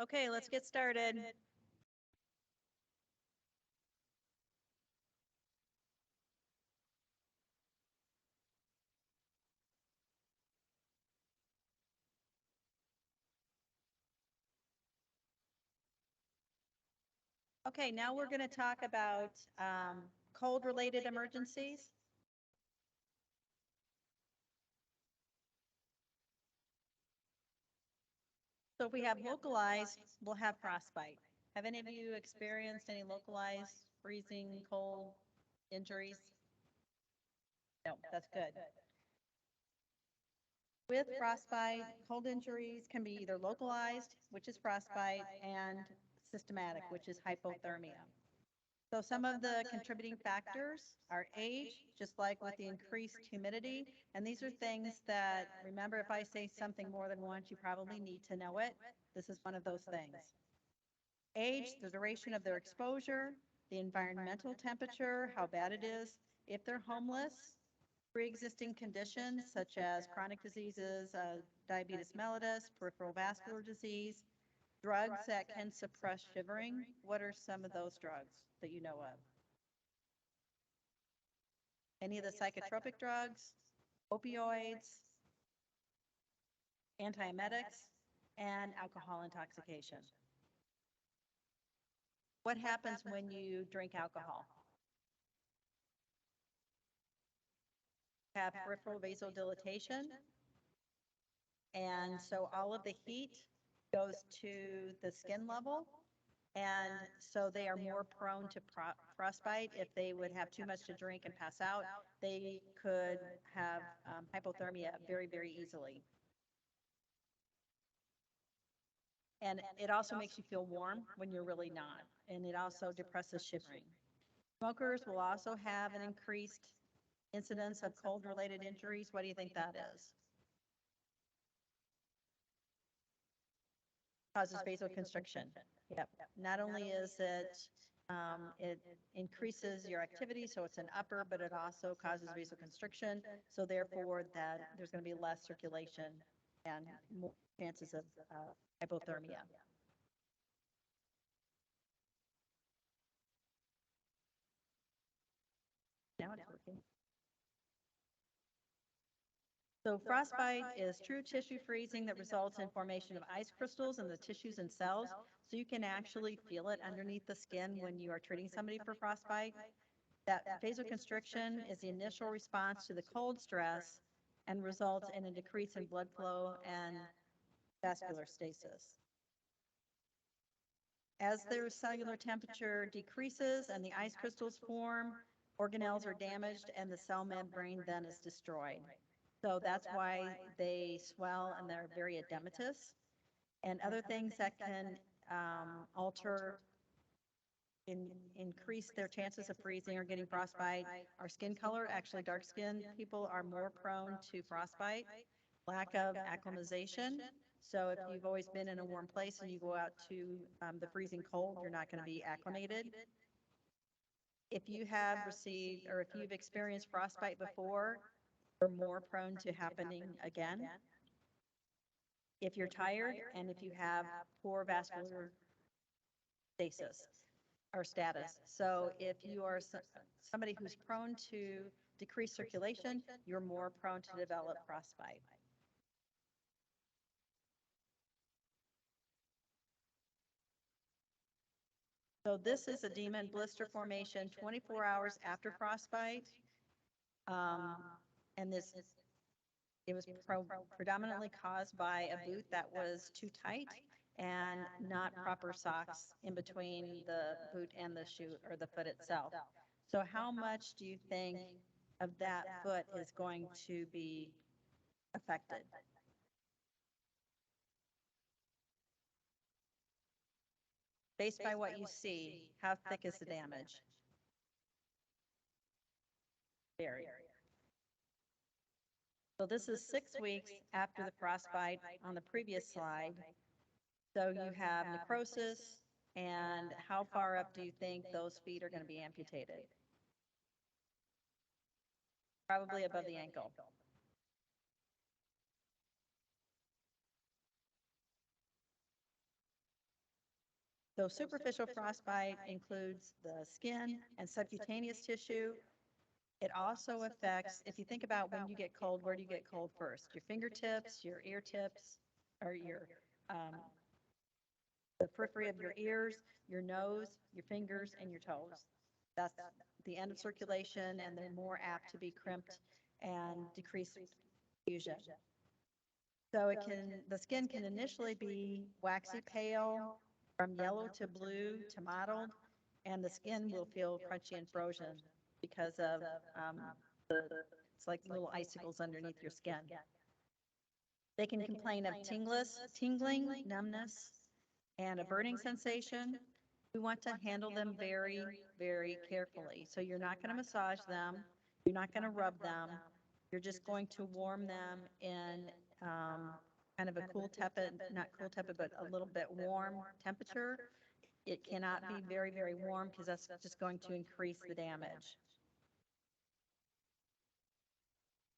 Okay, let's get started. Okay, now we're going to talk about cold-related emergencies. So if we have localized, we'll have frostbite. Have any of you experienced any localized freezing cold injuries? No, that's good. With frostbite, cold injuries can be either localized, which is frostbite, and systematic, which is hypothermia. So some of the contributing factors are age, just like with the increased humidity. And these are things that, remember, if I say something more than once, you probably need to know it. This is one of those things. Age, the duration of their exposure, the environmental temperature, how bad it is, if they're homeless, pre-existing conditions such as chronic diseases, diabetes mellitus, peripheral vascular disease, drugs that can suppress shivering. What are some of those drugs that you know of? Any of the psychotropic drugs, opioids, antiemetics, and alcohol intoxication. What happens when you drink alcohol? Have peripheral vasodilatation, and so all of the heat goes to the skin level, and so they are more prone to frostbite. If they would have too much to drink and pass out, they could have hypothermia very, very easily. And it also makes you feel warm when you're really not, and it also depresses shivering. Smokers will also have an increased incidence of cold-related injuries. What do you think that is? Causes vasoconstriction. Yep. Not only is it, it increases your activity, so it's an upper, but it also causes vasoconstriction. So therefore, that there's going to be less circulation and more chances of hypothermia. Now it's working. So frostbite is true tissue freezing that results in formation of ice crystals in the tissues and cells. So you can actually feel it underneath the skin when you are treating somebody for frostbite. That vasoconstriction is the initial response to the cold stress and results in a decrease in blood flow and vascular stasis. As their cellular temperature decreases and the ice crystals form, organelles are damaged and the cell membrane then is destroyed. So that's why they swell and they're very edematous. And other things that can alter, increase their chances of freezing or getting frostbite are skin color. Actually, dark skinned people are more prone to frostbite. Lack of acclimatization. So if you've always been in a warm place and you go out to the freezing cold, you're not going to be acclimated. If you have received or if you've experienced frostbite before, you're more prone to happening again. If you're tired and if you have poor vascular stasis or status. So if you are somebody who's prone to decreased circulation, you're more prone to develop frostbite. So this is edema and blister formation 24 hours after frostbite. And this, it was predominantly caused by a boot that was too tight and not proper socks in between the boot and the shoe or the foot itself. So how much do you think of that foot is going to be affected? Based by what you see, how thick is the damage? Very. So this is 6 weeks after the frostbite on the previous slide. So you have necrosis, and how far up do you think those feet are going to be amputated? Probably above the ankle. So superficial frostbite includes the skin and subcutaneous tissue. It also affects, if you think about when you get cold, where do you get cold first? Your fingertips, your ear tips, or um, the periphery of your ears, your nose, your fingers, and your toes. That's the end of circulation, and they're more apt to be crimped and decrease fusion. So the skin can initially be waxy pale, from yellow to blue to mottled, and the skin will feel crunchy and frozen because of it's like little icicles underneath your skin. They can complain of tingling, numbness, and a burning sensation. We want to handle them very, very carefully. So you're not going to massage them. You're not going to rub them. You're just going to warm them in kind of a cool, tepid, not cool, tepid, but a little bit warm temperature. It cannot be very, very warm because that's just going to increase the damage.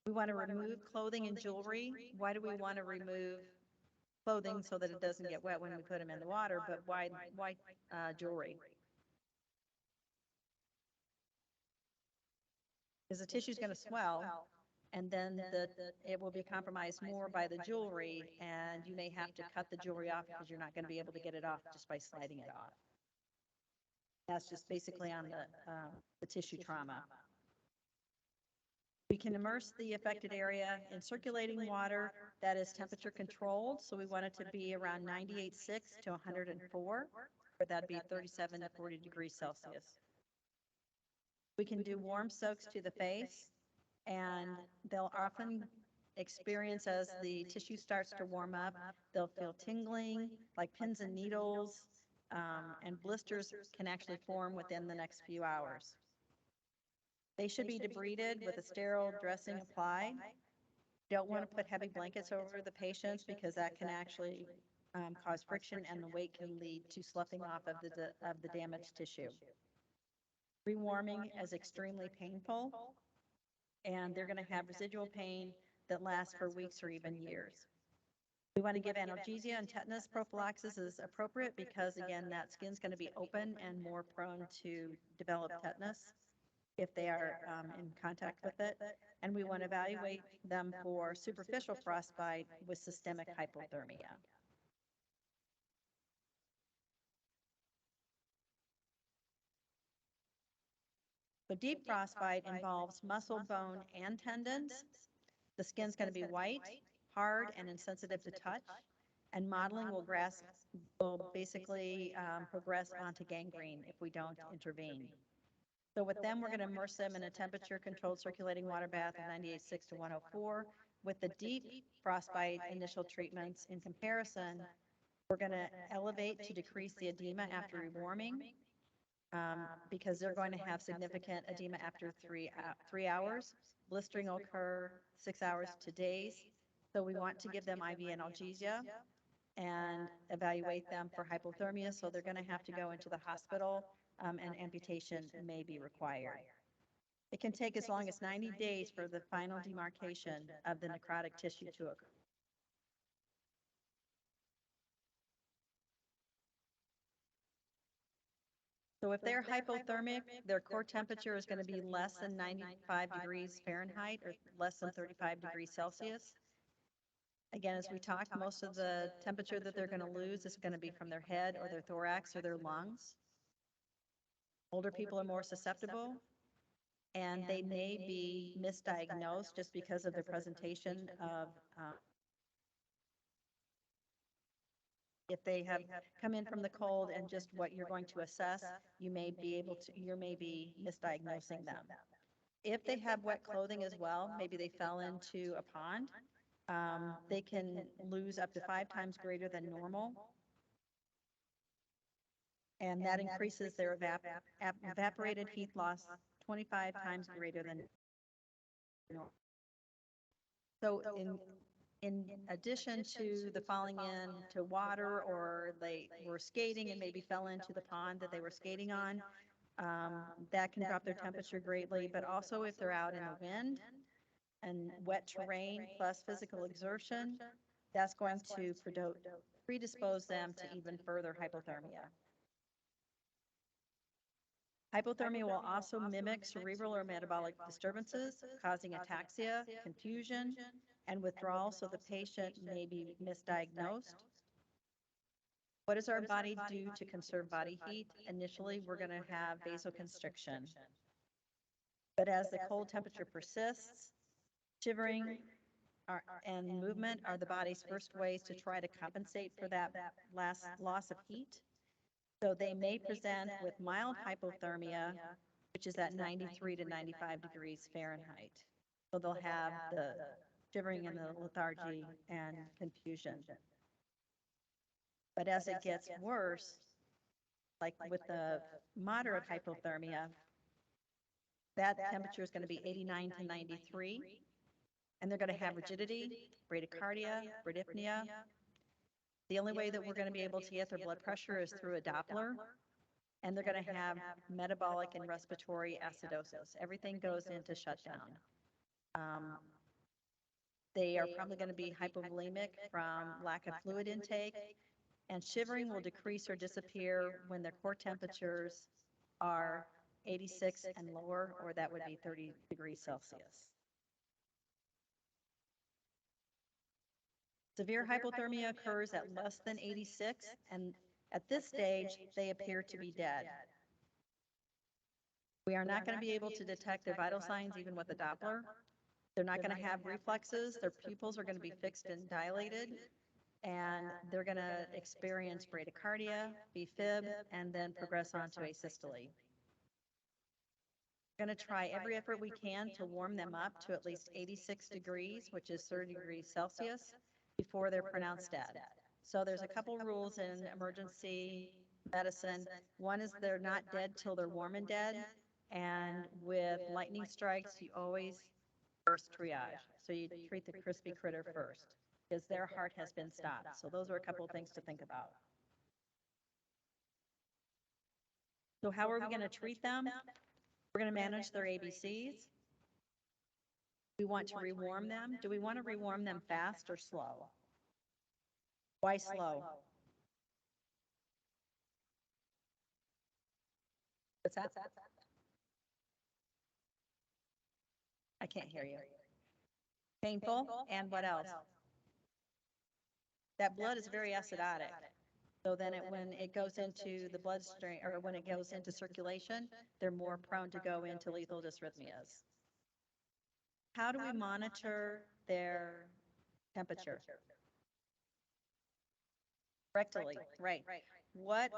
We want to remove clothing and jewelry. Why do we want to remove clothing? So that it doesn't get wet when we put them in the water, but why jewelry? Because the tissue is going to swell, and then it will be compromised more by the jewelry, and you may have to cut the jewelry off because you're not going to be able to get it off just by sliding it off. That's just basically on the tissue trauma. We can immerse the affected area in circulating water that is temperature controlled. So we want it to be around 98.6 to 104, or that'd be 37 to 40 degrees Celsius. We can do warm soaks to the face, and they'll often experience, as the tissue starts to warm up, they'll feel tingling, like pins and needles, and blisters can actually form within the next few hours. They should be debrided with a sterile dressing applied. Don't want to put heavy blankets over the patients because that can actually cause friction, and the weight can lead to sloughing off of the damaged tissue. Rewarming is extremely painful, and they're going to have residual pain that lasts for weeks or even years. We want to give analgesia, and tetanus prophylaxis is appropriate because, again, that skin's going to be open and more prone to develop tetanus if they are in contact with it. And we want to evaluate them for superficial frostbite with systemic hypothermia. So deep frostbite involves muscle, bone, and tendons. The skin's going to be white, hard, and insensitive to touch, and modeling will basically progress onto gangrene if we don't intervene. So with them, we're going to immerse them in a temperature-controlled circulating water bath of 98.6 to 104. With the deep frostbite initial treatments, in comparison, we're going to elevate to decrease the edema after rewarming, because they're going to have significant edema after 3 hours. Blistering will occur 6 hours to days. So we want to give them IV analgesia and evaluate them for hypothermia. So they're going to have to go into the hospital, and amputation may be required. It can take as long as 90 days for the final demarcation of the necrotic tissue to occur. So if they're hypothermic, their core temperature is going to be less than 95 degrees Fahrenheit or less than 35 degrees Celsius. Again, as we talked, most of the temperature that they're going to lose is going to be from their head or their thorax or their lungs. Older people are more susceptible, and they may be misdiagnosed just because of their presentation of if they have come in from the cold and just what you're going to assess, you may be misdiagnosing them. If they have wet clothing as well, maybe they fell into a pond, they can lose up to 5 times greater than normal. And that increases their evaporated heat loss 25 times greater than normal. So in addition to the falling into water, or they were skating and maybe fell into the pond that they were skating on, that can drop their temperature greatly. But also if they're out in the wind and wet terrain plus physical exertion, that's going to predispose them to even further hypothermia. Hypothermia will also mimic cerebral or metabolic disturbances, causing ataxia, confusion, and withdrawal, so the patient may be misdiagnosed. What does our body do to conserve body heat? Initially, we're going to have vasoconstriction. But as the cold temperature persists, shivering and movement are the body's first ways to try to compensate for that last loss of heat. So they may present with mild hypothermia, which is at 93 to 95 degrees Fahrenheit. So they'll have the shivering and the lethargy and confusion. But as it gets worse, like with the moderate hypothermia, that temperature is going to be 89 to 93, and they're going to have rigidity, bradycardia, bradypnea. The only way that we're going to be able to get their blood pressure is through a Doppler, and they're going to have metabolic and respiratory acidosis. Everything goes into shutdown. They are probably going to be hypovolemic from lack of fluid intake, and shivering will decrease or disappear when their core temperatures are 86 and lower, or that would be 30 degrees Celsius. Severe hypothermia occurs at less than 86, and at this stage, they appear to be dead. We are not going to be able to detect their vital signs even with a Doppler. They're not going to have reflexes. Their pupils are going to be fixed and dilated, and they're going to experience bradycardia, B-fib, and then progress on to asystole. We're going to try every effort we can to warm them up to at least 86 degrees, which is 30 degrees Celsius, before they're pronounced dead. So there's a couple rules in emergency medicine. One is they're not dead till they're warm and dead, and with lightning strikes, you always first triage. So you treat the crispy critter first, because their heart has been stopped. So those are a couple of things to think about. So how are we going to treat them? We're going to manage their ABCs. We want to rewarm them. Do we want to rewarm them fast or slow? Why slow? What's that? I can't hear you. Painful, and what else? That blood is very acidotic. So then when it goes into the bloodstream, or when it goes into circulation, they're more prone to go into lethal dysrhythmias. How do we monitor their temperature? Rectally, right. What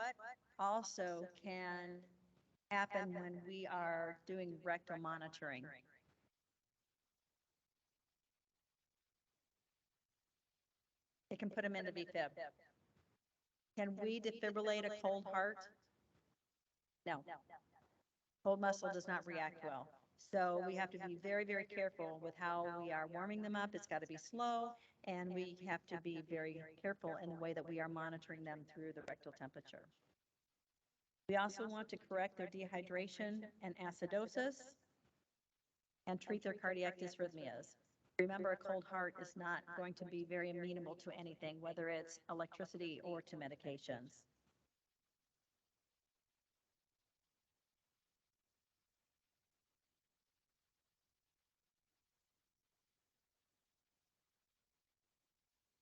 also can happen when we are doing rectal monitoring? It can put them into V-fib. Can we defibrillate a cold heart? No. Cold muscle does not react well. So we have to be very, very careful with how we are warming them up. It's got to be slow, and we have to be very careful in the way that we are monitoring them through the rectal temperature. We also want to correct their dehydration and acidosis and treat their cardiac dysrhythmias. Remember, a cold heart is not going to be very amenable to anything, whether it's electricity or to medications.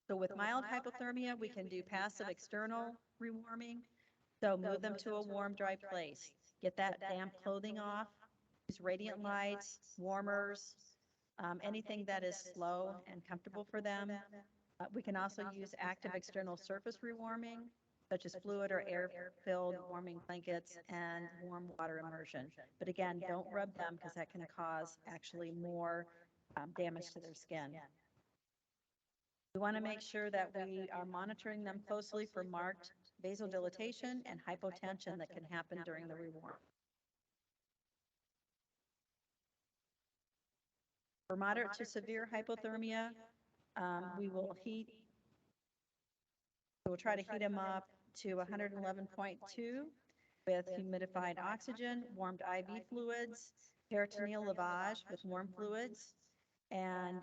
So with mild hypothermia, we can do passive external rewarming. So move them to a warm, dry place. Get that damp clothing off. Use radiant lights, warmers, anything that is slow and comfortable for them. We can also use active external surface rewarming, such as fluid or air-filled warming blankets and warm water immersion. But again, don't rub them, because that can cause actually more damage to their skin. We want to make sure that we are monitoring them closely for marked vasodilatation and hypotension that can happen during the rewarm. For moderate to severe hypothermia, we will we'll try to heat them up to 111.2 with humidified oxygen, warmed IV fluids, peritoneal lavage with warm fluids, and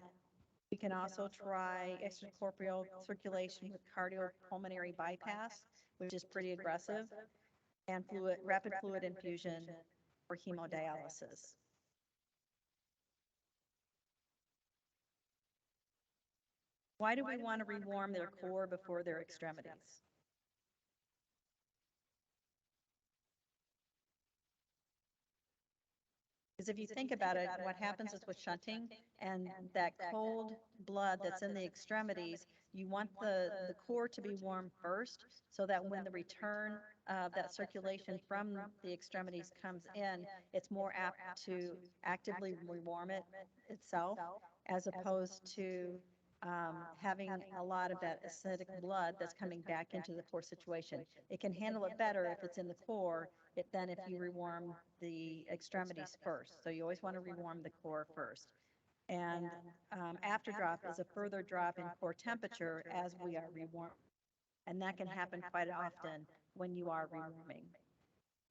we can also try extracorporeal circulation with cardiopulmonary bypass, which is pretty aggressive, and rapid fluid infusion for hemodialysis. Why do we want to rewarm their core before their extremities? Because if you think about it, what happens is with shunting and that cold blood that's in the extremities, you want the core to be warm first so that when the return of that circulation from the extremities comes in, it's more apt to actively rewarm it itself as opposed to having a lot of that acidic blood that's coming back into the core situation. It can handle it better if it's in the core than if you rewarm the extremities first. So you always want to rewarm the core first. And after drop is a further drop in core temperature as we are rewarming. And that can happen quite often when you are rewarming.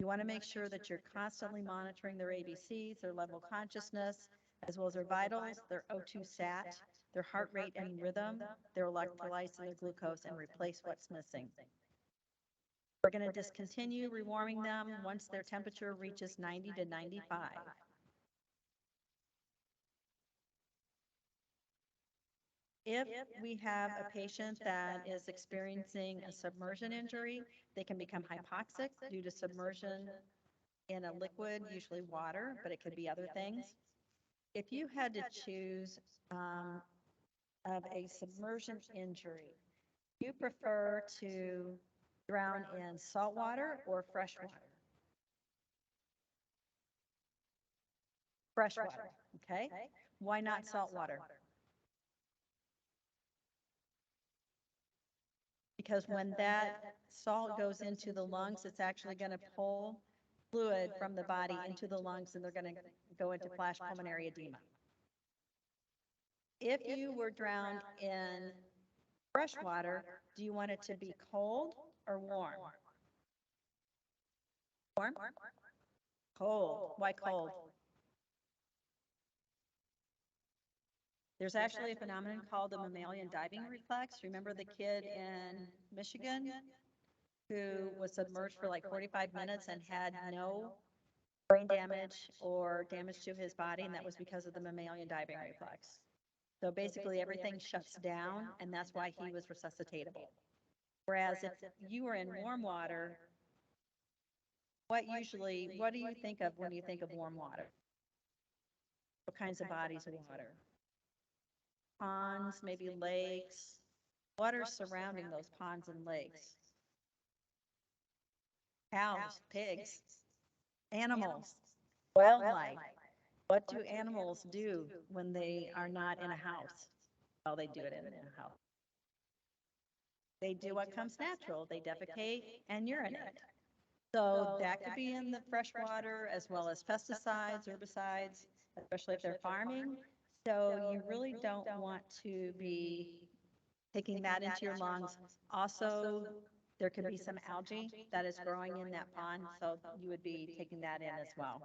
You want to make sure that you're constantly monitoring their ABCs, their level of consciousness, as well as their vitals, their O2 sat, their heart rate and rhythm, their electrolytes and their glucose, and replace what's missing. We're going to discontinue rewarming them once their temperature reaches 90 to 95. If we have a patient that is experiencing a submersion injury, they can become hypoxic due to submersion in a liquid, usually water, but it could be other things. If you had to choose of a submersion injury, do you prefer to drown in salt water or fresh water? Fresh water, okay? Why not salt water? Because when that salt goes into the lungs, it's actually going to pull fluid from the body into the lungs, and they're going to go into flash pulmonary edema. If you were drowned in fresh water, do you want it to be cold or warm? Warm? Cold. Why cold? There's actually a phenomenon called the mammalian diving reflex. Remember the kid in Michigan who was submerged for like 45 minutes and had no brain damage or damage to his body, and that was because of the mammalian diving reflex. So basically everything shuts down, and that's why he was resuscitatable. Whereas if you were in warm water, what do you think of when you think of warm water? What kinds of bodies of water? Ponds, maybe lakes. What are surrounding those ponds and lakes? Cows, pigs, animals, wildlife. What do animals do when they are not in a house? Well, they do it in a house. They do what comes natural. They defecate and urinate. So that could be in the fresh water as well as pesticides, herbicides, especially if they're farming. So you really don't want to be taking that into your lungs. Also, there could be some algae that is growing in that pond, so you would be taking that in as well.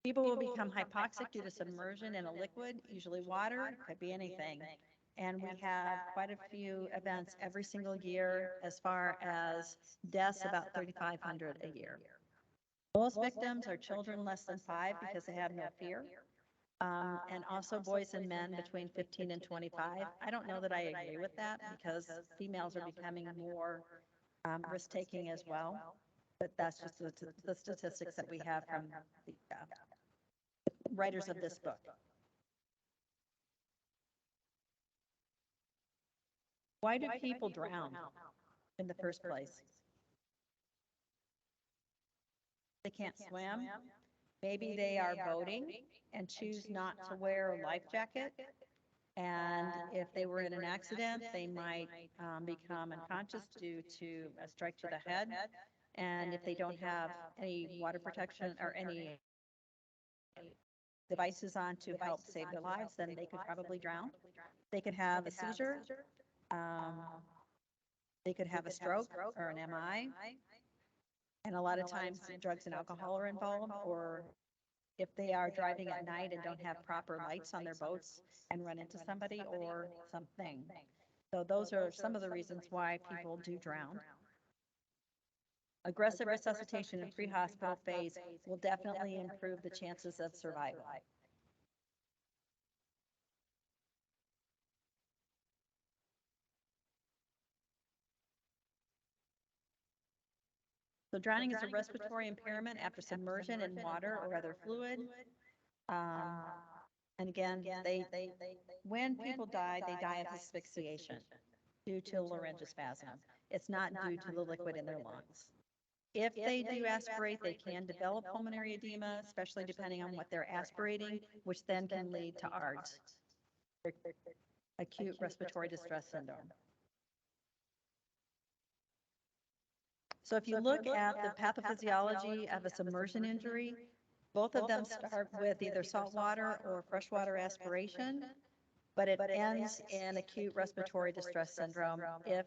People will become hypoxic due to submersion in a liquid, usually water, could be anything. And we have quite a few events every single year as far as deaths, about 3,500 a year. Most victims are children less than 5 because they have no fear. And also boys and men between 15 and 25. I don't know that I agree with that because females are becoming more risk-taking as well. But that's just the statistics that we have from the writers of this book. Why do people drown in the first place? They can't swim. Maybe they are boating and choose not to wear a life jacket. And if they were in an accident, they might become unconscious due to a strike to the head. And if they don't have any water protection or any devices on to help save their lives, then they could probably drown. They could have a seizure. They could have a stroke or an MI. And a lot of times drugs and alcohol are involved, or if they are driving at night and don't have proper lights on their boats and run into somebody or something. So those are some of the reasons why people do drown. Aggressive resuscitation in pre-hospital phase will definitely improve the chances of survival. So drowning is a respiratory impairment after submersion in water or other fluid. And again, when people die, they die of asphyxiation due to laryngospasm. It's not due to the liquid in their lungs. If they do aspirate, they can develop pulmonary edema, especially depending on what they're aspirating, which then can lead to ARDS, acute respiratory distress syndrome. So if you look at the pathophysiology of a submersion injury, both of them start with either saltwater or freshwater aspiration, but it ends in acute respiratory distress syndrome if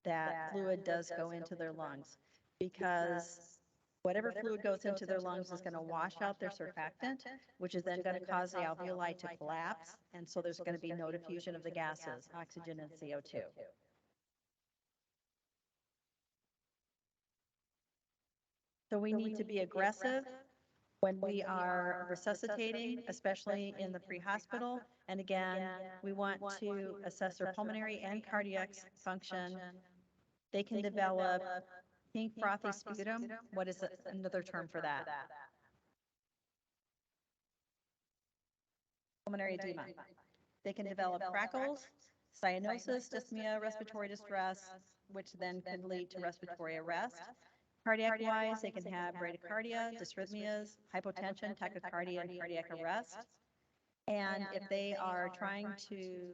that fluid does go into their lungs, because whatever fluid goes into their lungs is going to wash out their surfactant, which is then going to cause the alveoli to collapse, and so there's going to be no diffusion of the gases, oxygen and CO2. So we need to be aggressive when we are resuscitating, especially in the pre-hospital. And again, we want to assess their pulmonary and cardiac function. They can develop pink frothy sputum. What is another term for that? Pulmonary edema. They can develop crackles, cyanosis, dyspnea, respiratory distress, which then can lead to respiratory arrest. Cardiac-wise, they can have bradycardia, dysrhythmias, hypotension, tachycardia, and cardiac arrest. And if they are trying to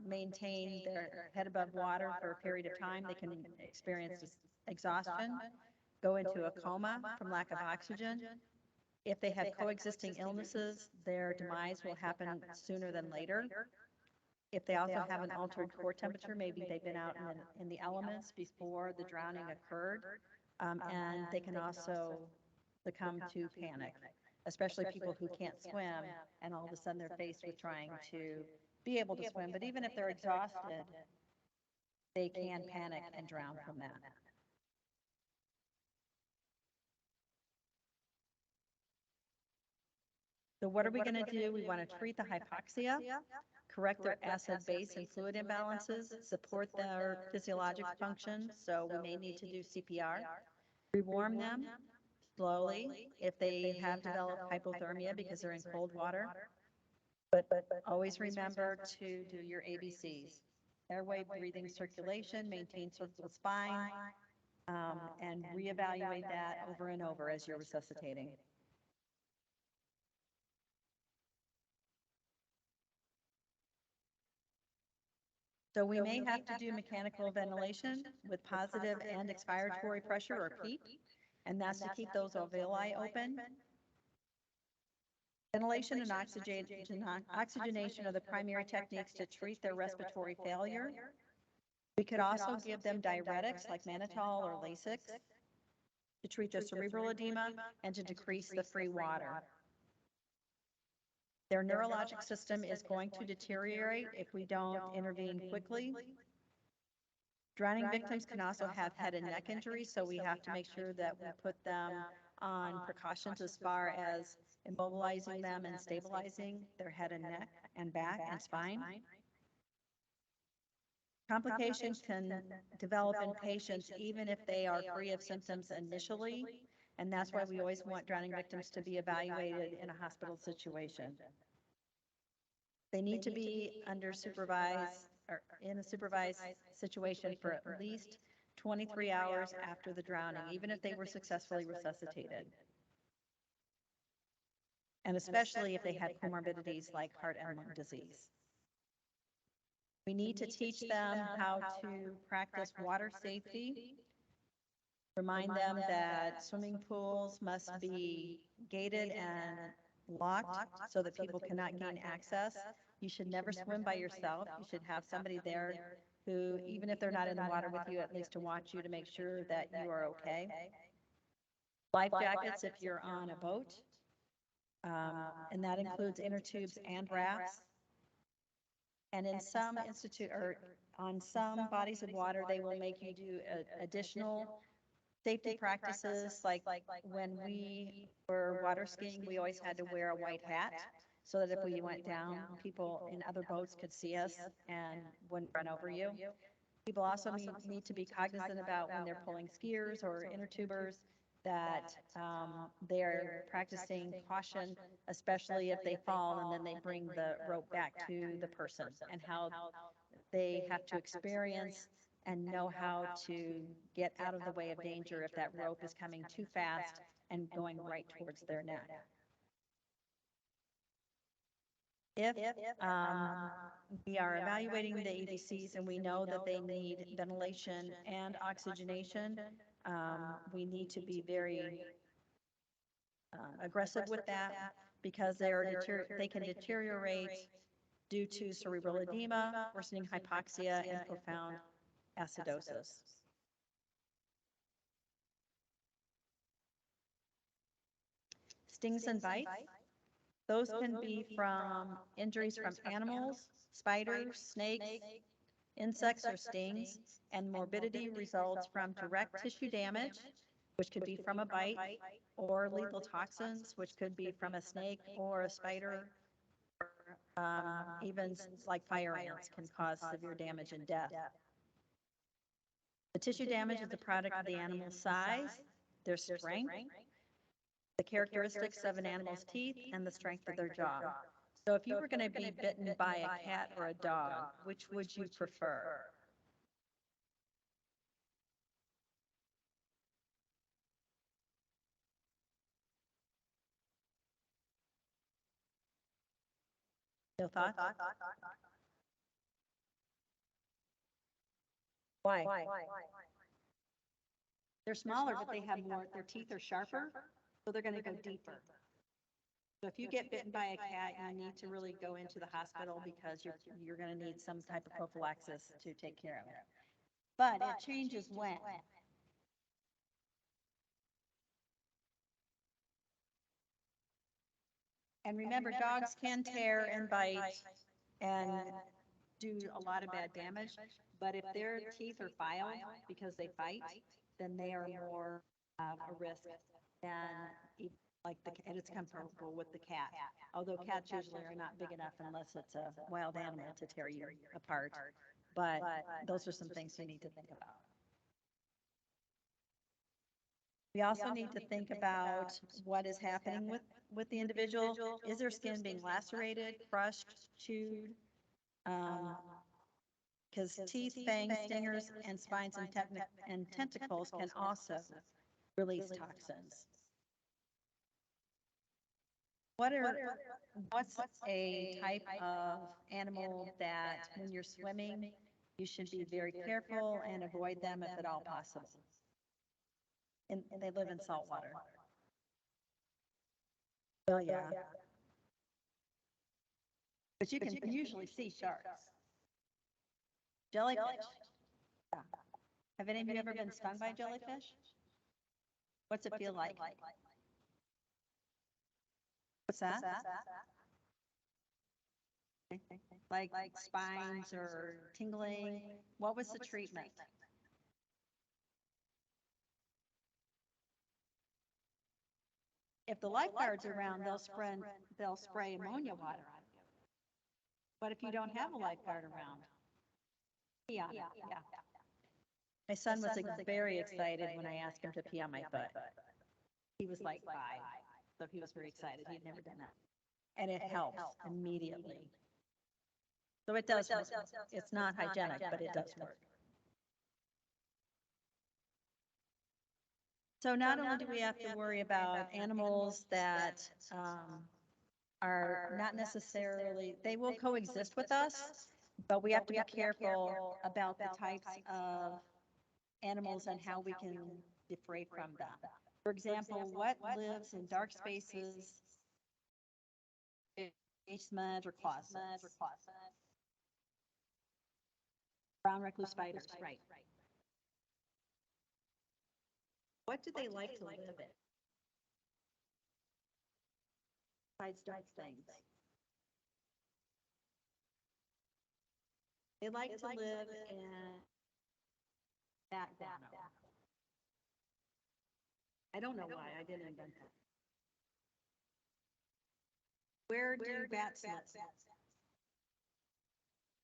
maintain their head above water for a period of time, they can experience exhaustion, go into a coma from lack of oxygen. If they have coexisting illnesses, their demise will happen sooner than later. If they also have an altered core temperature, maybe they've been out in the elements before the drowning occurred, and they can also succumb to panic, especially people who can't swim, and all of a sudden they're faced with trying to be able to swim. But even if they're exhausted, they can panic and drown from that. So what are we going to do? We want to treat the hypoxia, correct their acid, base, and fluid imbalances, support their physiologic function. So we may need to do CPR, rewarm them slowly if they have developed hypothermia because they're in cold water. But always remember to do your ABCs: airway, breathing, circulation, maintain cervical spine, and reevaluate that over and over as you're resuscitating. So we may have to do mechanical ventilation with positive and expiratory pressure, or PEEP, and that's to keep those alveoli open. Ventilation and oxygenation are the primary techniques to treat their respiratory failure. We could also give them diuretics like mannitol or Lasix to treat their cerebral edema and to decrease the free water. Their neurologic system is going to deteriorate if we don't intervene quickly. Drowning victims can also have head and neck injuries, so we have to make sure that we put them on precautions as far as immobilizing them and stabilizing their head and neck and back and spine. Complications can develop in patients even if they are free of symptoms initially, and that's why we always want drowning victims to be evaluated in a hospital situation. They need to be under supervised or in a supervised situation for at least 23 hours after the drowning, even if they were successfully resuscitated. And especially if they had comorbidities like heart and lung disease. We need to teach them how to practice water safety, remind them that swimming pools must be gated and locked so that people cannot gain access. You should never swim by yourself. You should have somebody there who, even if they're not in the water with you, at least to watch you to make sure that you are okay. Life jackets if you're on a boat, and that includes inner tubes and rafts. And in some institute, or on some bodies of water, they will make you do additional safety practices, like when we were water skiing, we always had to wear a white hat so that if we went down, people in other boats could see us and wouldn't run over you. People also need to be cognizant about when they're pulling skiers or inner tubers that they're practicing caution, especially if they fall and then they bring the rope back to the person, and how they have to experience and know how to get out of the way of danger if that rope is coming too fast and going right towards their neck. If we are evaluating the EDCs and we know that they need ventilation and oxygenation, we need to be very aggressive with that, because they can deteriorate due to cerebral edema, worsening hypoxia, and profound acidosis. Stings and bites. Those can be from injuries from animals, spiders, snakes, insects, or stings, and morbidity results from direct tissue damage, which could be from a bite, or lethal toxins, which could be from a snake or a spider. Even like fire ants can cause severe damage and death. The tissue damage is a product of the animal's size, their strength, the characteristics of an animal's teeth, and the strength of their jaw. So if you were going to be bitten by a cat or a dog, which would you prefer? No thoughts? Why? They're smaller, but they have more, their teeth are sharper, so they're going to go deeper. So if you get bitten by a cat, you need to really go into the hospital, because you're going to need some type of prophylaxis to take care of it. But it changes when. And remember, dogs can tear and bite and do a lot of bad damage, but if their teeth are filed because they fight, then they are more of a risk than like and it's comparable with the cat. Although cats usually are not big enough unless it's a wild animal to tear you apart. But those are some things you need to think about. We also need to think about what is happening with the individual. Is their skin being lacerated, crushed, chewed? Because teeth, fangs, stingers, and spines and tentacles can also release toxins. What's a type of animal that when you're swimming, you should be very careful and avoid them if at all possible? And they live in salt water. Oh, yeah. But you can usually see sharks. Jellyfish. Yeah. Have any of you ever been stung by jellyfish? What's it feel like? What's that? Like spines or tingling? What was the treatment? If the lifeguards are around, they'll spray ammonia water on you. But if you don't have a lifeguard around, pee on it. Yeah. My son was very excited when I asked him to pee on my butt. He was like 5, so he was very excited. He'd never done that. And it helps immediately. So it does work. It's not hygienic, but it does work. So not only do we have to worry about animals that are not necessarily, they will coexist with us, but we have to be careful about the types of animals and how we can defray from them. For example, what lives in dark spaces, basements or closets? Brown recluse spiders, right. What do they like to live in? Besides dark things. They like to live in that guano. I don't know why, I didn't invent that. Where do bats live?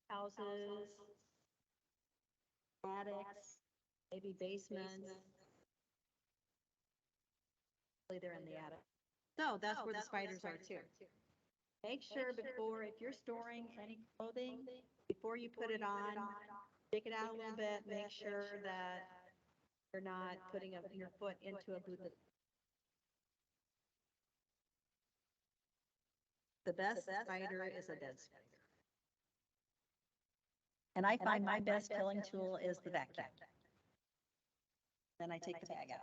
Houses, attics, maybe basements. They're in the attic. So that's where the spiders are too. Make sure before, if you're storing any clothing, before you put it on, take it out a little bit, make sure that you're not putting your foot into a boot. The best spider is a dead spider. And I find my best killing tool is the vacuum. Then I take the bag out.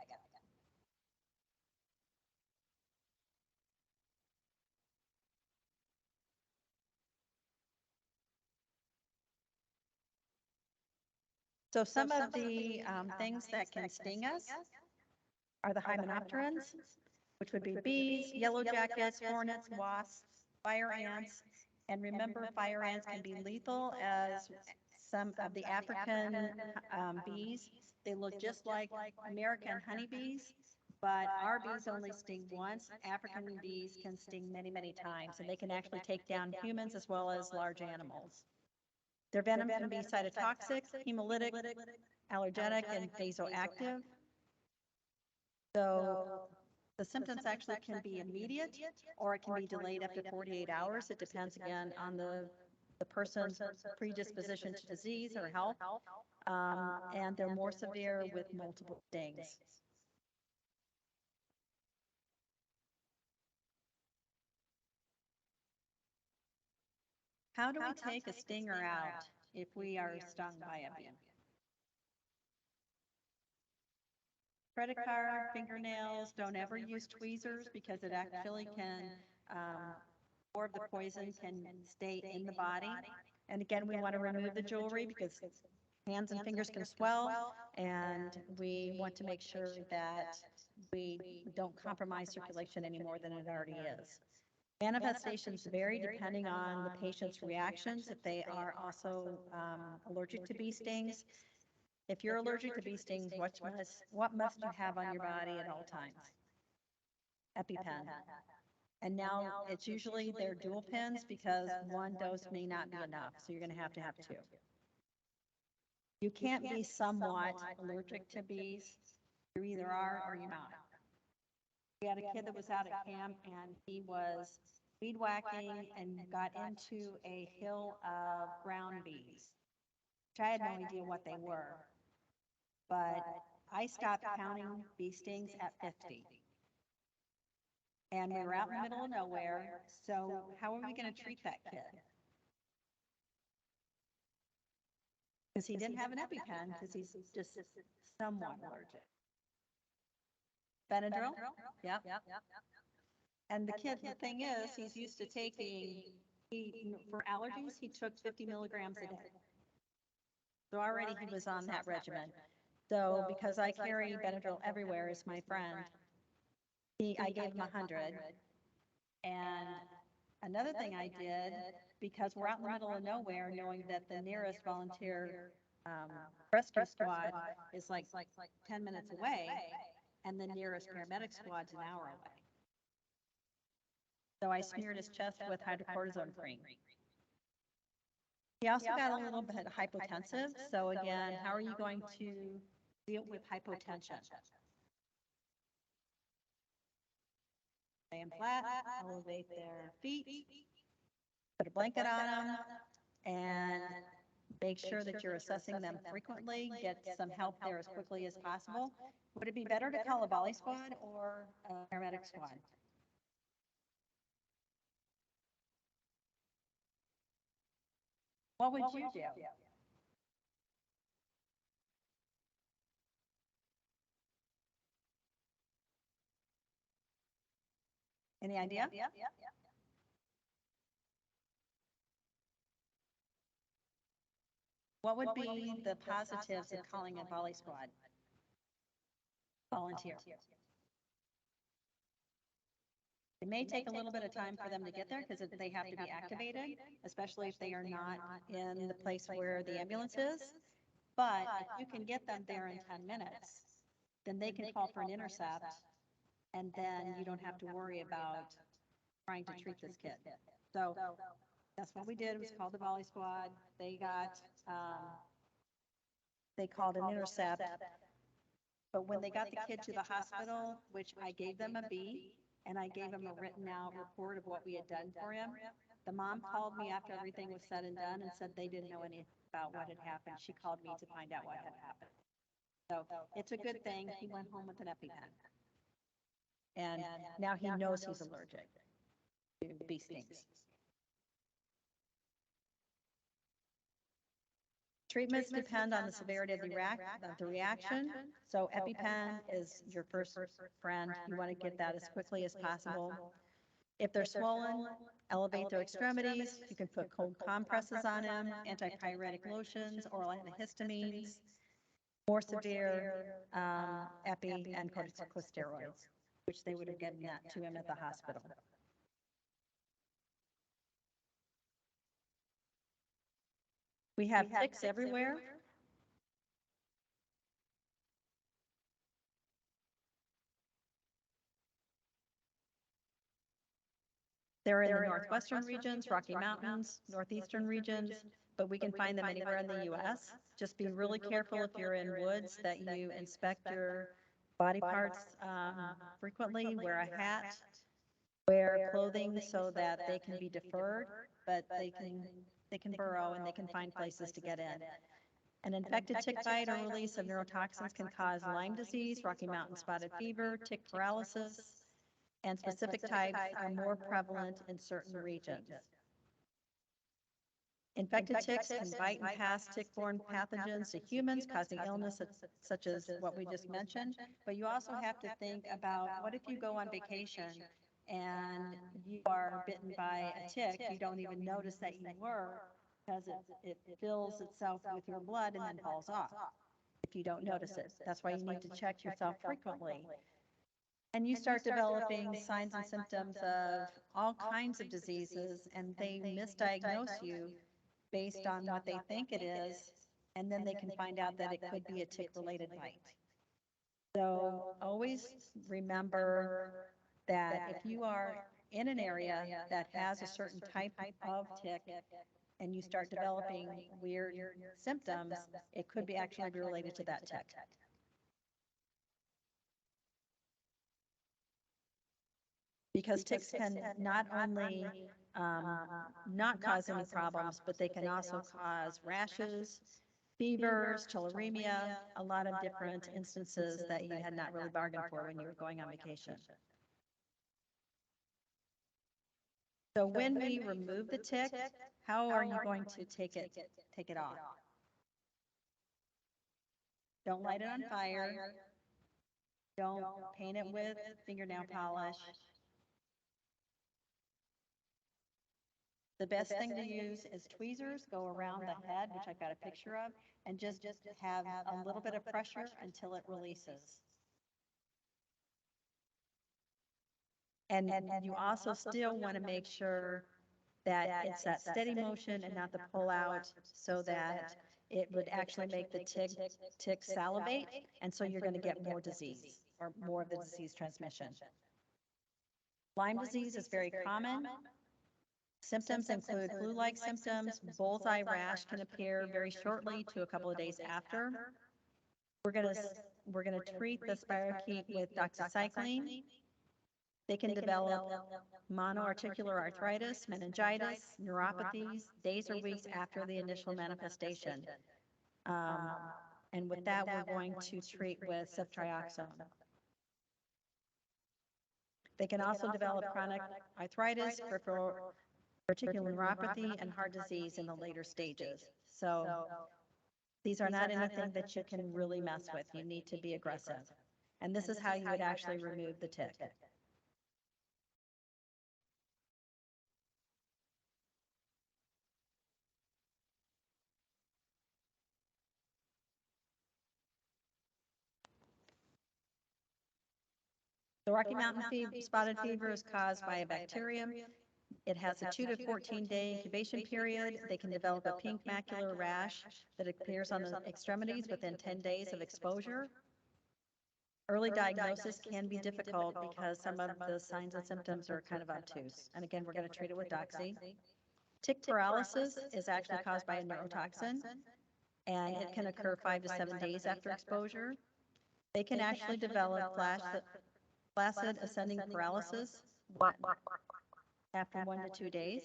So some of the things that can sting us are the hymenopterans, which would be bees, yellow jackets, hornets, wasps, fire ants. And remember, fire ants can be lethal, as some of the African bees. They look just like American honeybees, but our bees only sting once. African bees can sting many, many times, and they can actually take down humans as well as large animals. Their venom can be cytotoxic, hemolytic, allergenic, and vasoactive. So the symptoms actually can be immediate, or it can be delayed up to 48 hours. It depends again on the person's predisposition to disease or health. And they're more severe with multiple stings. How do we take a stinger out if we are stung by a bee? Credit card, fingernails, don't ever use tweezers because it actually can, more of the poison can stay in the body. And again, we want to remove the jewelry because hands and fingers can swell, and we want to make sure that we don't compromise circulation any more than it already is. Manifestations vary depending on the patient's reactions, if they are also allergic to bee stings. If you're allergic to bee stings, what must you have on your body at all times? EpiPen. And now it's usually they're dual pens because one dose may not be enough, so you're going to have two. You can't be somewhat allergic to bees. You either are or you're not. We had a kid that was out at camp and he was weed whacking and got into a hill of brown bees, which I had no idea what they were. But I stopped counting bee stings at 50. And we were out in the middle of nowhere, so how are we going to treat that kid? Because he didn't have an EpiPen, because he's just somewhat allergic. Benadryl? Yep. And the kid, the thing is, he's used to taking, for allergies, he took 50 milligrams a day. So already he was on that regimen. So because I carry Benadryl everywhere as my friend, I gave him 100. And another thing I did, because we're out in the middle of nowhere, knowing that the nearest volunteer rescue squad is like 10 minutes away, and the nearest paramedic squad's an hour away. So I smeared his chest with hydrocortisone cream. He also got a little bit hypotensive. So again, how are you going to deal with hypotension? Lay them flat, elevate their feet, put a blanket on them, and make sure that you're assessing them frequently. Get some help there as quickly as possible. Would it be better to call a volley squad or a paramedic squad? What would you do? Any idea? What would be the positives of calling a volley squad? Volunteer. It may take a little bit of time for them to get there because they have to be activated, especially if they are not in the place where the ambulance is. But if you can get them there in 10 minutes, then they can call for an intercept, and then you don't have to worry about trying to treat this kid. So that's what we did. It was called the Volley Squad. They called an intercept. But when they got the kid to the hospital, which I gave them a B, and I gave him a written out report of what we had done for him, the mom called me after everything was said and done and said they didn't know anything about what had happened. She called me to find out what had happened. So it's a good thing he went home with an EpiPen. And now he knows he's allergic to bee stings. Treatments depend on the severity of the reaction. So EpiPen is your first friend. You want to get that as quickly as possible. If they're swollen, elevate their extremities. You can put cold compresses on them, antipyretic lotions, oral antihistamines, more severe epi and corticosteroids, which they would have given that to him at the hospital. We have ticks everywhere. They're in the northwestern regions, Rocky Mountains, northeastern regions, but we can find them anywhere in the U.S. Just be really careful if you're in woods that you inspect your body parts frequently. Wear a hat, wear clothing so that they can be deferred, but they can burrow and they can find places to get in. An infected tick bite or release of neurotoxins can cause Lyme disease, Rocky Mountain spotted fever, tick paralysis, and specific types are more prevalent in certain regions. Infected ticks can bite and pass tick-borne pathogens to humans, causing illness such as what we just mentioned. But you also have to think about, what if you go on vacation and you are bitten by a tick, you don't even notice that you were, because it fills itself with your blood and then falls off if you don't notice it. That's why you need to check yourself frequently. And you start developing signs and symptoms of all kinds of diseases, and they misdiagnose you based on what they think it is, and then they can find out that it could be a tick-related bite. So always remember that if you are in an area that has a certain type of tick, and you start developing weird symptoms, it could be actually related to that tick. Because ticks can not only not cause any problems, but they can also cause rashes, fevers, tularemia, a lot of different instances that you had not really bargained for when you were going on vacation. So when we remove the tick, how are you going to take it off? Don't light it on fire. Don't paint it with fingernail polish. The best thing to use is tweezers, go around the head, which I've got a picture of, and just have a little bit of pressure until it releases. And you also still want to make sure that it's that steady motion and not the pull out, so that it would actually make the tick salivate, and so you're going to get more disease, or more of the disease transmission. Lyme disease is very common. Symptoms include flu-like symptoms. Bullseye rash can appear very shortly to a couple of days after. We're gonna treat the spirochete with doxycycline. They can develop monoarticular arthritis, meningitis, neuropathies, days or weeks after the initial manifestation. And with that, we're going to treat with ceftriaxone. They can also develop chronic arthritis, peripheral reticular neuropathy, and heart disease in the later stages. So these are not anything that you can really mess with. You need to be aggressive. And this is how you would actually remove the tick. The Rocky Mountain spotted fever is caused by a bacterium. It has a 2 to 14-day incubation period. They can develop a pink macular rash that appears on the extremities within 10 days of exposure. Early diagnosis can be difficult because some of the signs and symptoms are kind of obtuse. And again, we're going to treat it with doxy. Tick paralysis is actually caused by a neurotoxin, and it can occur 5 to 7 days after exposure. They can actually develop flaccid ascending paralysis after 1 to 2 days.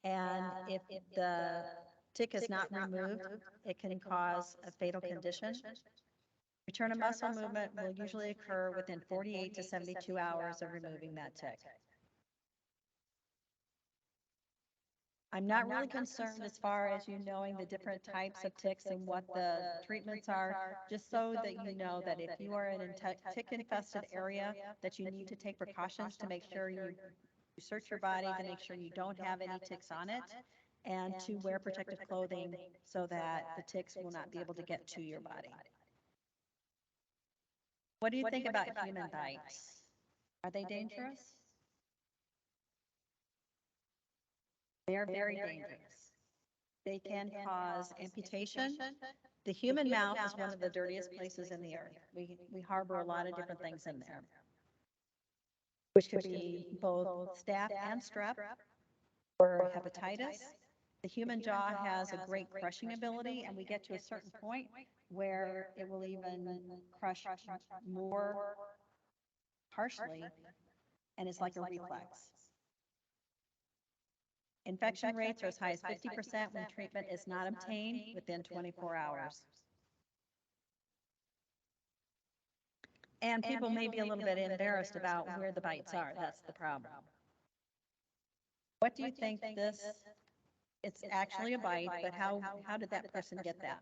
And if the tick is not removed, it can cause a fatal condition. Return of muscle movement will usually occur within 48 to 72 hours of removing that tick. I'm not really concerned as far as you knowing the different types of ticks and what the treatments are, just so that you know that if you are in a tick-infested area, that you need to take precautions to make sure you search your body to make sure you don't have any ticks on it, and to wear protective clothing so that the ticks will not be able to get to your body. What do you think about human bites? Are they dangerous? They are very dangerous. They can cause amputation. The human mouth is one of the dirtiest places in the earth. We harbor a lot of different things in there, which could be both staph and strep or hepatitis. The human jaw has a great crushing ability, and we get to a certain point where it will even crush more harshly, and it's like a reflex. Infection rates are as high as 50% when treatment is not obtained within 24 hours. And people may be a little bit embarrassed about where the bites are. That's the problem. What do you think this, it's actually a bite, but how did that person get that?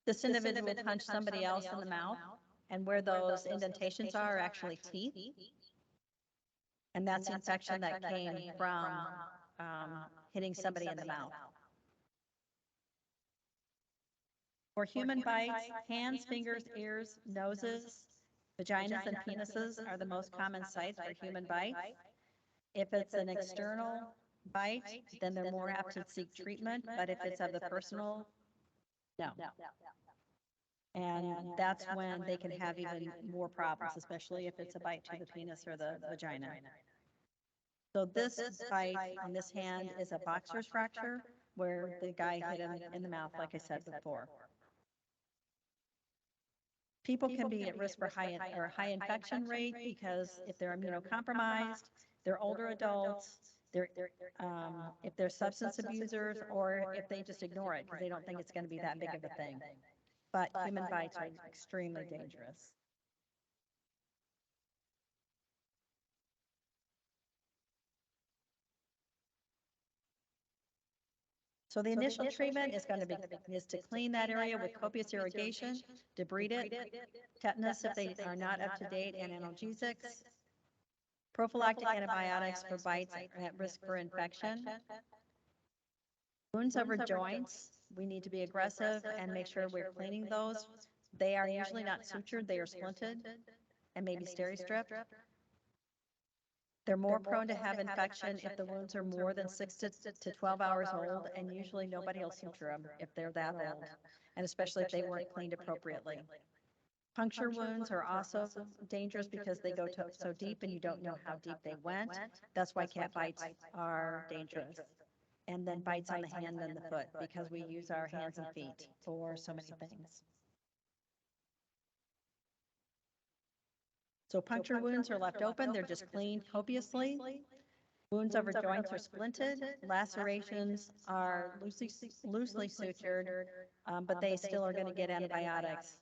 This individual punched somebody else in the mouth, and where those indentations are actually teeth. And that's the infection that came from hitting somebody in the mouth. For human bites, hands, fingers, ears, noses, vaginas, and penises are the most common sites for human bites. If it's an external bite, then they're more apt to seek treatment, but if it's of the personal, no. And that's when they can have even more problems, especially if it's a bite to the penis or the vagina. So this bite on this hand is a boxer's fracture, where the guy hit him in the mouth, like I said before. People can be at risk for high infection rate because if they're immunocompromised, they're older adults, if they're substance abusers, or if they just ignore it because they don't think it's going to be that big of a thing. But human bites are extremely dangerous. So the initial treatment is going to be to clean that area with copious irrigation, debride it, tetanus if they are not up to date, and analgesics, prophylactic antibiotics for bites at risk for infection. Wounds over joints, we need to be aggressive and make sure we're cleaning those. They are usually not sutured, they are splinted and maybe steri-stripped. They're more prone to have infection if the wounds are more than 6 to 12 hours old, and usually nobody will suture them if they're that old, and especially if they weren't cleaned appropriately. Puncture wounds are also dangerous because they go so deep and you don't know how deep they went. That's why cat bites are dangerous. And then bites on the hand and the foot, because we use our hands and feet for so many things. So puncture wounds are left open, they're just cleaned copiously. Wounds over joints are splinted. Lacerations are loosely sutured, but they still are going to get antibiotics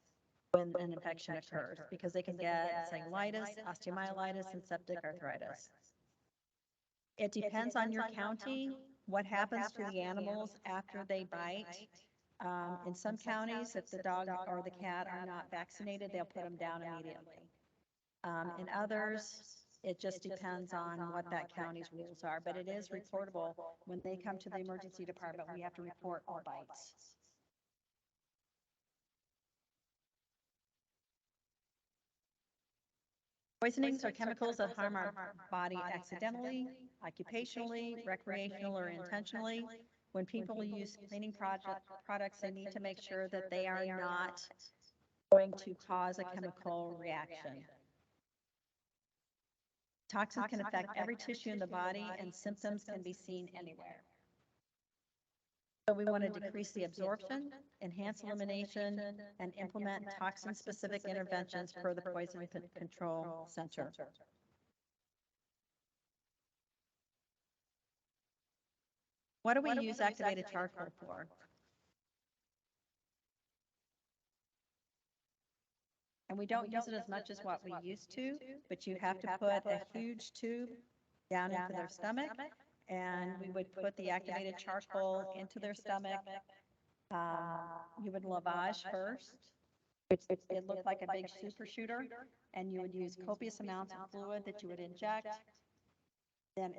when an infection occurs, because they can get cellulitis, osteomyelitis, and septic arthritis. It depends on your county, what happens to the animals after they bite. In some counties, if the dog or the cat are not vaccinated, they'll put them down immediately. In others, it just depends on what that county's rules are, but it is reportable. When they come to the emergency department, we have to report all bites. Poisonings are chemicals that harm our body accidentally, occupationally, recreational, or intentionally. When people use cleaning products, they need to make sure that they are not going to cause a chemical reaction. Toxins can affect every tissue in the body, and symptoms can be seen anywhere. So we want to decrease the absorption, enhance elimination, and implement toxin-specific interventions per the Poison Control Center. What do we use activated charcoal for? And we don't use it as much as what we used to, but you have to put a huge tube down into their stomach, and we would put the activated charcoal into their stomach. You would lavage first. It looked like a big super shooter, and you would use copious amounts of fluid that you would inject, then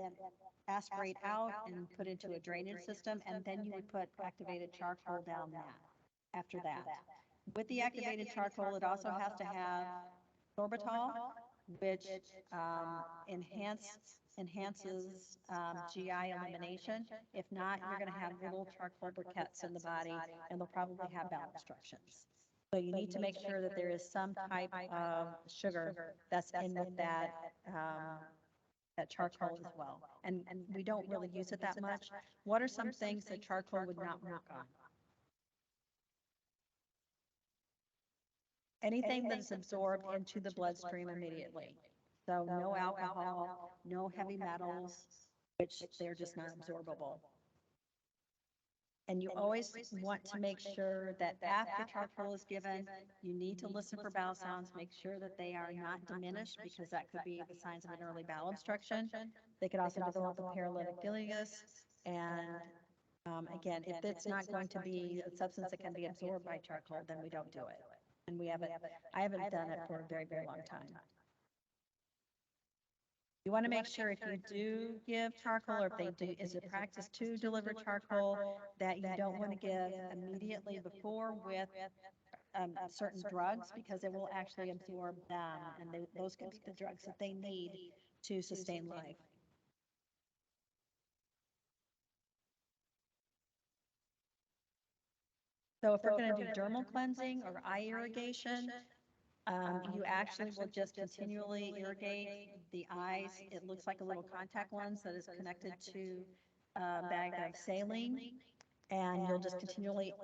aspirate out and put into a drainage system, and then you would put activated charcoal down that after that. With the activated charcoal, it also has to have sorbitol, which enhances GI elimination. If not, you're going to have little charcoal briquettes in the body, and they'll probably have bowel obstructions. So you need to make sure that there is some type of sugar that's in with that charcoal as well. And we don't really use it that much. What are some things that charcoal would not work on? Anything that is absorbed into the bloodstream immediately. So no alcohol, no heavy metals, which they're just not absorbable. And you always want to make sure that after charcoal is given, you need to listen for bowel sounds, make sure that they are not diminished, because that could be the signs of an early bowel obstruction. They could also develop a paralytic ileus. And again, if it's not going to be a substance that can be absorbed by charcoal, then we don't do it. And I haven't done it for a very, very long time. You want to make sure if you do give charcoal, or if they do, is it practice to deliver charcoal, that you don't want to give immediately before with certain drugs, because it will actually absorb them, and those could be the drugs that they need to sustain life. So if we're going to do dermal cleansing or eye irrigation, you actually will just continually irrigate the eyes. It looks like a little contact lens that is connected to a bag of saline, and you'll just continually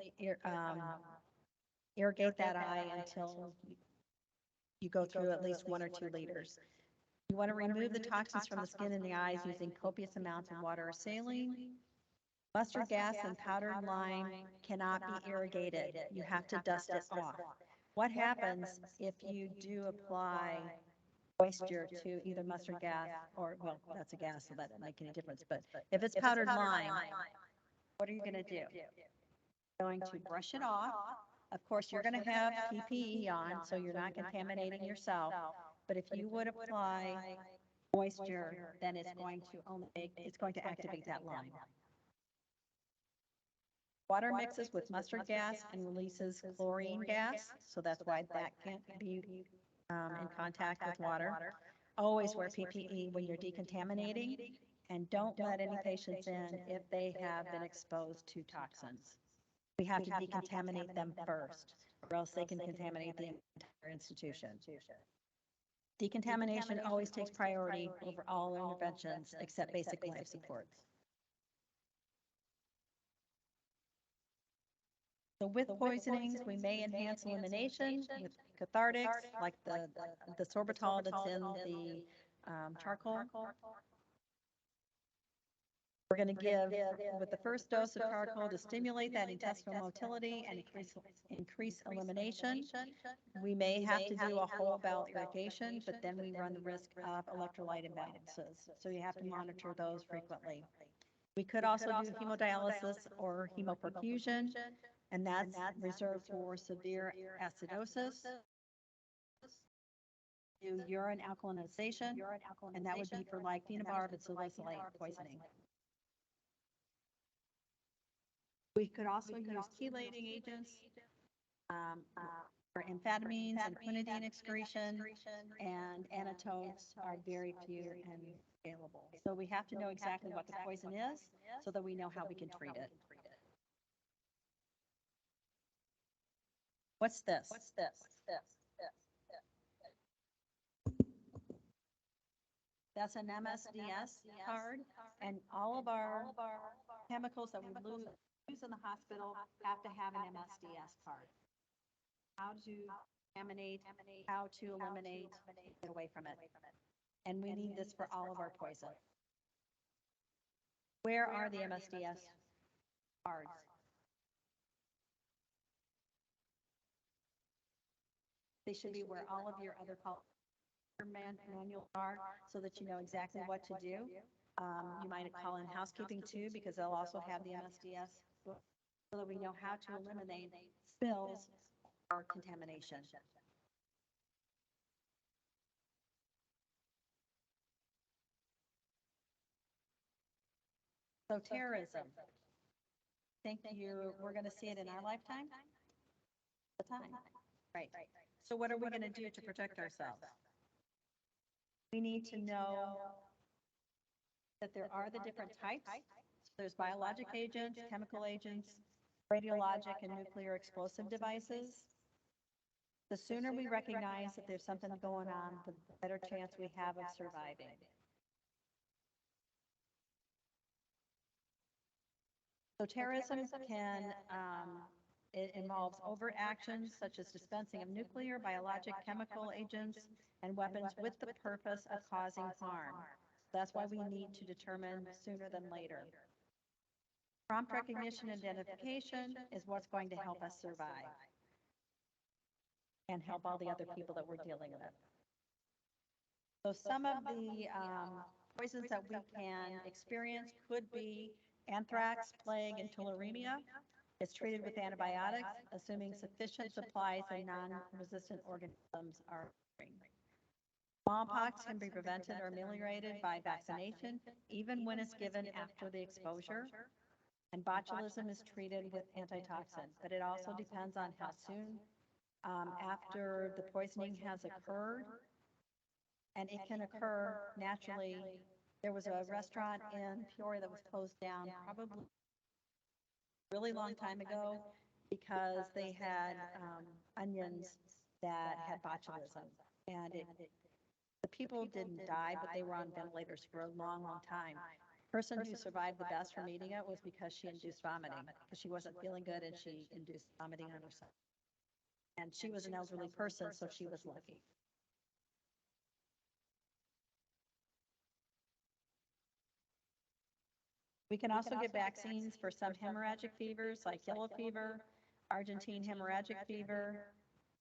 irrigate that eye until you go through at least 1 or 2 liters. You want to remove the toxins from the skin and the eyes using copious amounts of water or saline. Mustard gas and powdered lime cannot be irrigated. You have to dust it off. What happens if you do apply moisture to either mustard gas or, well, that's a gas, so that doesn't make any difference, but if it's powdered lime, what are you going to do? You're going to brush it off. Of course, you're going to have PPE on, so you're not contaminating yourself, but if you would apply moisture, then it's going to activate that lime. Water mixes with mustard gas and releases chlorine gas, so that's why that can't be in contact with water. Always wear PPE when you're decontaminating, and don't let any patients in if they have been exposed to toxins. We have to decontaminate them first, or else they can contaminate the entire institution. Decontamination always takes priority over all interventions except basic life supports. So with poisonings, we may enhance elimination with cathartics, like the sorbitol that's in the charcoal. We're going to give, with the first dose of charcoal, to stimulate that intestinal motility and increase elimination. We may have to do a whole bowel irrigation, but then we run the risk of electrolyte imbalances. So you have to monitor those frequently. We could also do hemodialysis or hemoperfusion, and that's reserved for severe acidosis. Do urine alkalinization, and that would be for like phenobarb and salicylate poisoning. We could also use chelating agents, For amphetamines and quinidine excretion and antidotes are very few and available. So we have to know exactly what the poison is so that we know how we can treat it. What's this? That's an MSDS card, and all of our chemicals that we use in the hospital have to have an MSDS card. How to contaminate, how to eliminate, get away from it. And we need this for all of our poison. Where are the MSDS cards? They should be where all of your other manuals are, so that you know exactly what to do. You might call in housekeeping too, because they'll also have the MSDS book, so that we know how to eliminate spills or contamination. So terrorism. Think we're going to see it in our lifetime? The time, right? So what are we going to do to protect ourselves? We need to know that there are the different types. There's biologic agents, chemical agents, radiologic and nuclear explosive devices. The sooner we recognize that there's something going on, the better chance we have of surviving. So terrorism it involves overt actions such as dispensing of nuclear, biologic, chemical agents, and weapons with the purpose of causing harm. That's why we need to determine sooner than later. Prompt recognition and identification is what's going to help us survive and help all the other people that we're dealing with. So some of the poisons that we can experience could be anthrax, plague, and tularemia. It's treated with antibiotics, assuming sufficient supplies and non-resistant organisms are occurring. Smallpox can be prevented or ameliorated by vaccination, even when it's given after the exposure. And botulism is treated with antitoxin, but it also depends on how soon after the poisoning has occurred. And it can occur naturally. There was a restaurant in Peoria that was closed down probably a really long time ago because they had onions that had botulism. And the people didn't die, but they were on ventilators for a long, long time. The person who survived the best from eating it was because she induced vomiting, because she wasn't feeling good and she induced vomiting on herself. And she was an elderly person, so she was lucky. We can also get vaccines for some hemorrhagic fevers like yellow fever, Argentine hemorrhagic fever,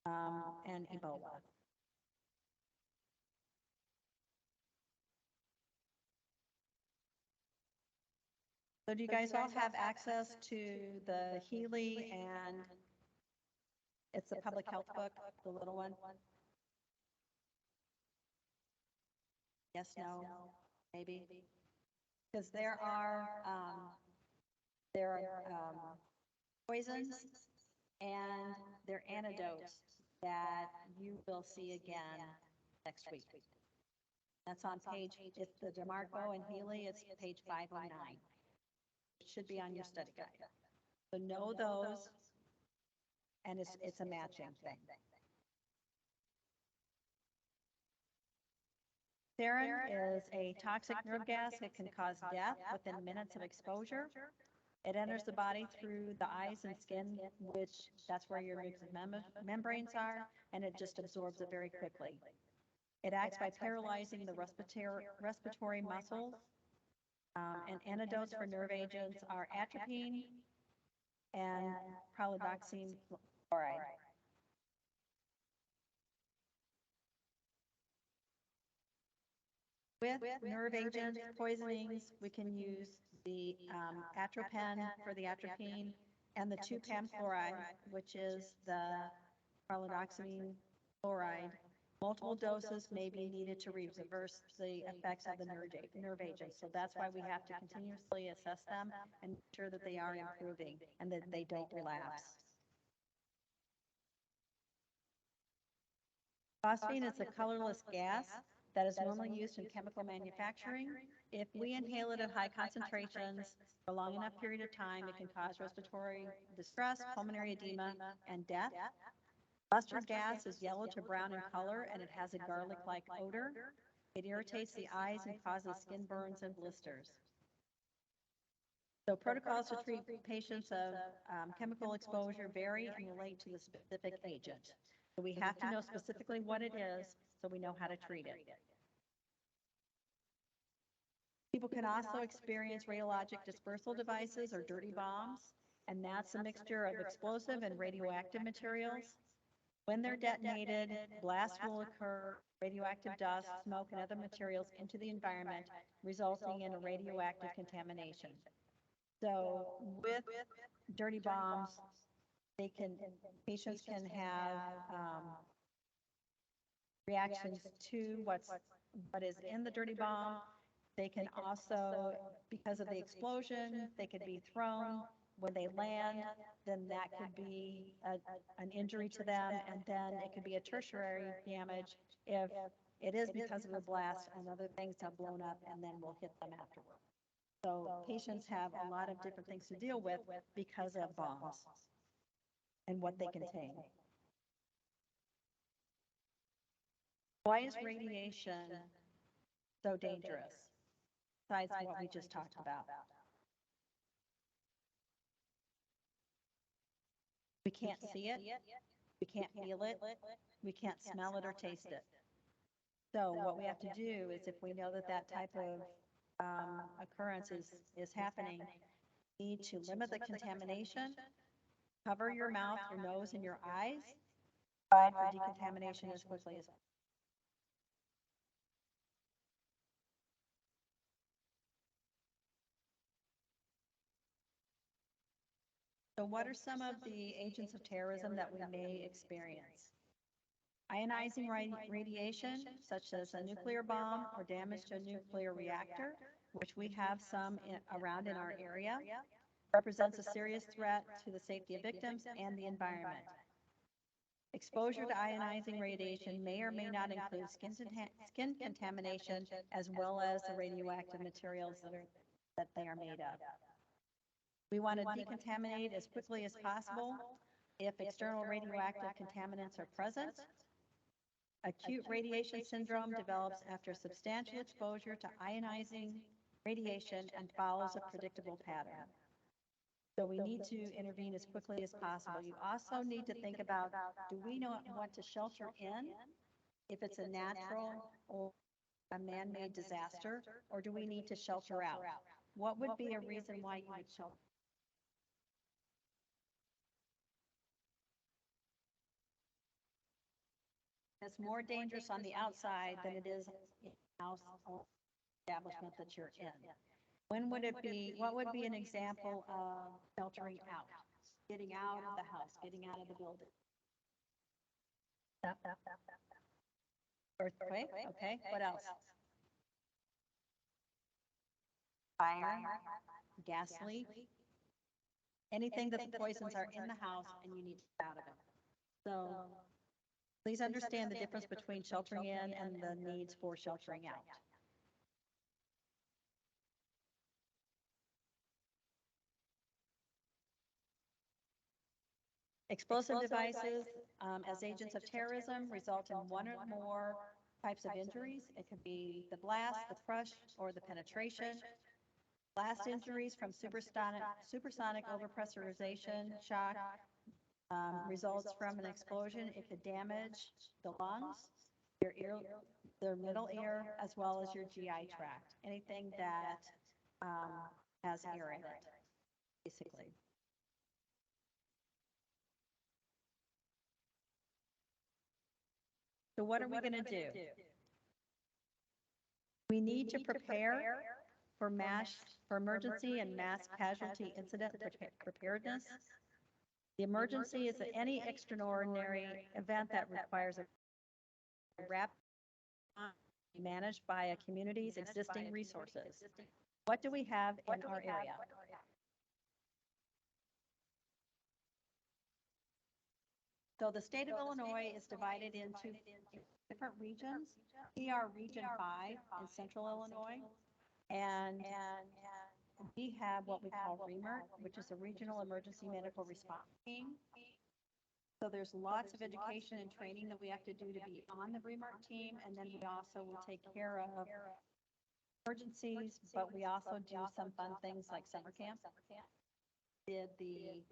and Ebola. So do you guys all have access to the Healy, and it's a public health book, the little one? Yes, no, maybe? Because there are poisons and there are antidotes that you will see again next week. That's on page, it's the DeMarco and Healy, it's page 509. It should be on your study guide. So know those, and it's a matching thing. Sarin is a toxic nerve gas. It can cause death within minutes of exposure. It enters the body through the eyes and skin, which that's where your mucous membranes are, and it just absorbs it very quickly. It acts by paralyzing the respiratory muscles. And antidotes for nerve agents are atropine and pralidoxine fluoride. With nerve agent poisonings, we can use the atropine for the atropine and the 2-PAM fluoride, which is the pralidoxine fluoride. Multiple doses may be needed to reverse the effects of the nerve agents. So that's why we have to continuously assess them and ensure that they are improving and that they don't relapse. Phosphine is a colorless gas that is normally used in chemical manufacturing. If we inhale it at high concentrations for a long enough period of time, it can cause respiratory distress, pulmonary edema, and death. Mustard gas is yellow to brown in color, and it has a garlic-like odor. It irritates the eyes and causes skin burns and blisters. So protocols to treat patients of chemical exposure vary and relate to the specific agent. So we have to know specifically what it is so we know how to treat it. People can also experience radiologic dispersal devices or dirty bombs, and that's a mixture of explosive and radioactive materials. When they're detonated, blasts will occur, radioactive dust, smoke, and other materials into the environment, resulting in a radioactive contamination. So with dirty bombs, patients can have reactions to what is in the dirty bomb. They can also, because of the explosion, they could be thrown. When they land, then that could be an injury to them, and then it could be a tertiary damage if it is because of the blast and other things have blown up and then will hit them afterward. So patients have a lot of different things to deal with because of bombs and what they contain. Why is radiation so dangerous, besides what we just talked about? We can't see it, we can't feel it, we can't smell it or taste it. So what we have to do is, if we know that that type of occurrence is happening, we need to limit the contamination, cover your mouth, your nose, and your eyes, provide for decontamination as quickly as possible. So what are some of the agents of terrorism that we may experience? Ionizing radiation, such as a nuclear bomb or damage to a nuclear reactor, which we have some around in our area, represents a serious threat to the safety of victims and the environment. Exposure to ionizing radiation may or may not include skin contamination, as well as the radioactive materials that they are made of. We want to decontaminate as quickly as possible if external radioactive contaminants are present. Acute radiation syndrome develops after substantial exposure to ionizing radiation and follows a predictable pattern. So we need to intervene as quickly as possible. You also need to think about, do we want to shelter in if it's a natural or a man-made disaster, or do we need to shelter out? What would be a reason why you would shelter? It's more dangerous on the outside than it is in the house or establishment that you're in. When would it be, what would be an example of sheltering out? Getting out of the house, getting out of the building. Earthquake, okay, what else? Fire, gas leak, anything that the poisons are in the house and you need to get out of it. So please understand the difference between sheltering in and the needs for sheltering out. Explosive devices as agents of terrorism result in one or more types of injuries. It could be the blast, the crush, or the penetration. Blast injuries from supersonic overpressurization shock results from an explosion. It could damage the lungs, your ear, the middle ear, as well as your GI tract. Anything that has air in it, basically. So what are we going to do? We need to prepare for emergency and mass casualty incident preparedness. The emergency is any extraordinary event that requires a rapid managed by a community's existing resources. What do we have in our area? So the state of Illinois is divided into different regions. We are Region 5 in central Illinois, and we have what we call REMERT, which is a Regional Emergency Medical Response Team. So there's lots of education and training that we have to do to be on the REMERT team, and then we also will take care of emergencies, but we also do some fun things like summer camp. Did the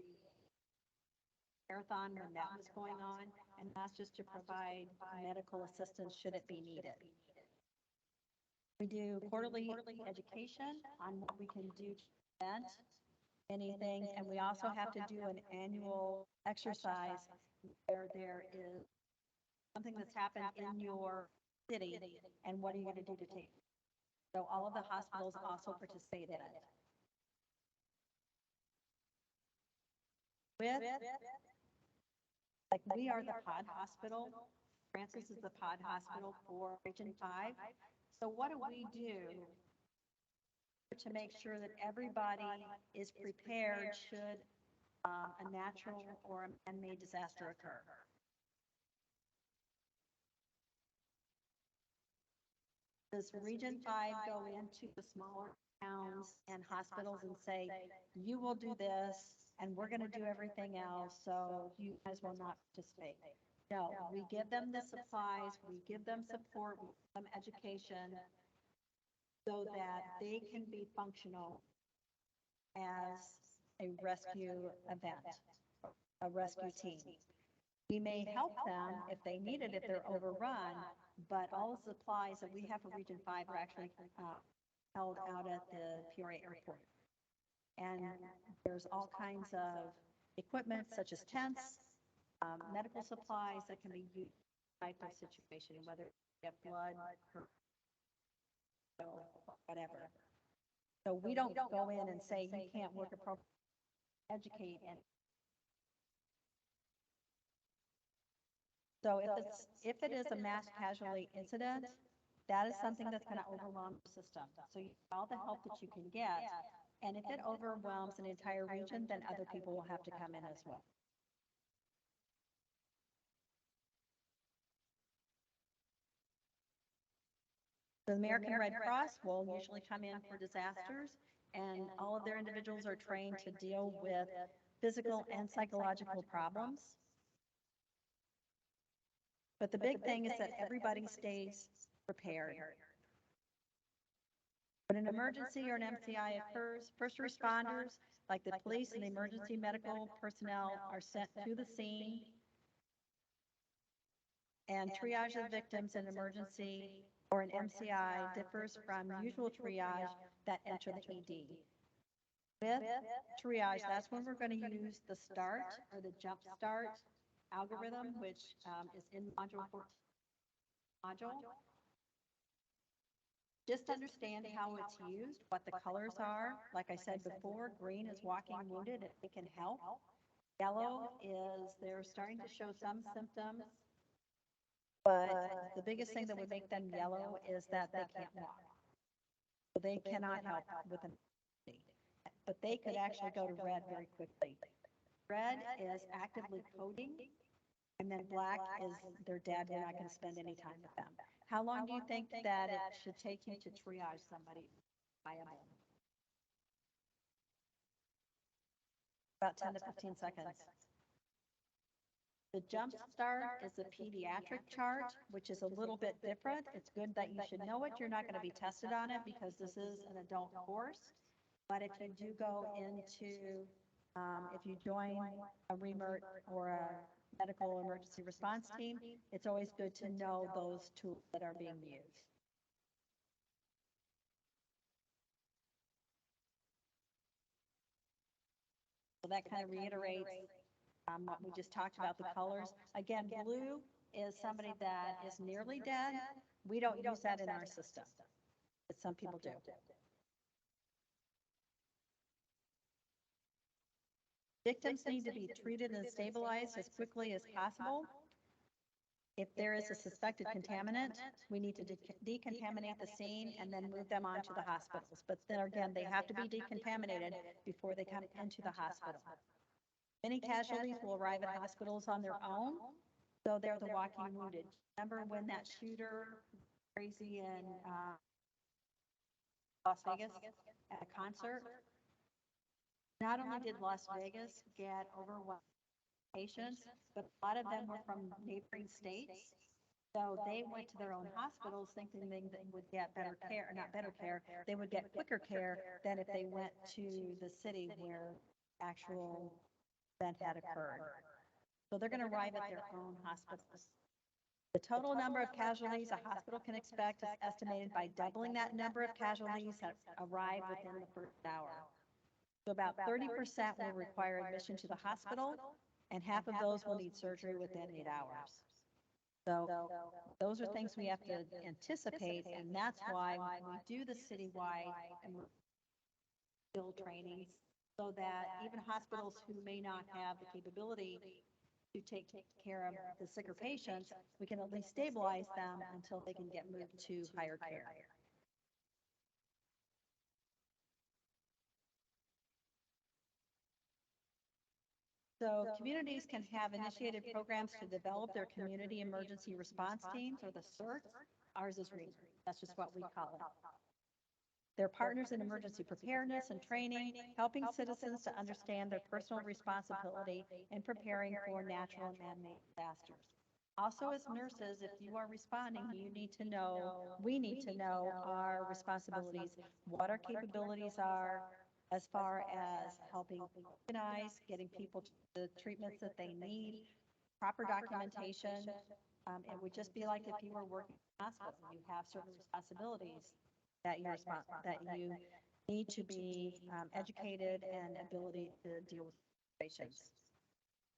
marathon when that was going on, and that's just to provide medical assistance should it be needed. We do quarterly education on what we can do to prevent anything, and we also have to do an annual exercise where there is something that's happened in your city, and what are you going to do to take it? So all of the hospitals also participate in it. Like we are the pod hospital. Francis is the pod hospital for Region 5. So what do we do to make sure that everybody is prepared should a natural or a man-made disaster occur? Does Region 5 go into the smaller towns and hospitals and say, you will do this, and we're going to do everything else, so you guys will not participate? No, we give them the supplies, we give them support, we give them education, so that they can be functional as a rescue event, a rescue team. We may help them if they need it, if they're overrun, but all the supplies that we have for Region 5 are actually held out at the Peoria Airport. And there's all kinds of equipment such as tents, medical supplies that can be used in type of situation, whether you have blood or whatever. So we don't go in and say you can't work appropriately, educate. And so if it is a mass casualty incident, that is something that's going to overwhelm the system. So you get all the help that you can get, and if it overwhelms an entire region, then other people will have to come in as well. The American Red Cross will usually come in for disasters, and all of their individuals are trained to deal with physical and psychological problems. But the big thing is that everybody stays prepared. When an emergency or an MCI occurs, first responders, like the police and the emergency medical personnel, are sent to the scene and triage of victims in emergency or an MCI differs from usual triage that enter the ED. With triage, that's when we're going to use the START or the Jump Start algorithm, which is in module 14. Just understand how it's used, what the colors are. Like I said before, green is walking wounded, it can help. Yellow is they're starting to show some symptoms, but the biggest thing that would make them yellow is that they can't walk. So they cannot help with an emergency, but they could actually go to red very quickly. Red is actively coding, and then black is they're dead, we're not going to spend any time with them. How long do you think that it should take you to triage somebody by a moment? About 10 to 15 seconds. The Jump Start is a pediatric chart, which is a little bit different. It's good that you should know it. You're not going to be tested on it because this is an adult course. But if you do go into, if you join a REMERT or a medical emergency response team, it's always good to know those tools that are being used. So that kind of reiterates what we just talked about, the colors. Again, blue is somebody that is nearly dead. We don't use that in our system, but some people do. Victims need to be treated and stabilized as quickly as possible. If there is a suspected contaminant, we need to decontaminate the scene and then move them on to the hospitals. But then again, they have to be decontaminated before they come into the hospital. Many casualties will arrive at hospitals on their own, so they're the walking wounded. Remember when that shooter crazy in Las Vegas at a concert? Not only did Las Vegas get overwhelmed patients, but a lot of them were from neighboring states. So they went to their own hospitals thinking they would get better care, not better care, they would get quicker care than if they went to the city where actual event had occurred. So they're going to arrive at their own hospitals. The total number of casualties a hospital can expect is estimated by doubling that number of casualties that arrive within the first hour. So about 30% will require admission to the hospital, and half of those will need surgery within 8 hours. So those are things we have to anticipate, and that's why we do the citywide field trainings, so that even hospitals who may not have the capability to take care of the sicker patients, we can at least stabilize them until they can get moved to higher care. So communities can have initiated programs to develop their community emergency response teams, or the CERTs. Ours is REAP. That's just what we call it. They're partners in emergency preparedness and training, helping citizens to understand their personal responsibility in preparing for natural and man-made disasters. Also, as nurses, if you are responding, you need to know, we need to know our responsibilities, what our capabilities are, as far as helping organize, getting people to the treatments that they need, proper documentation. It would just be like if you were working in a hospital, you have certain responsibilities that you need to be educated and ability to deal with situations.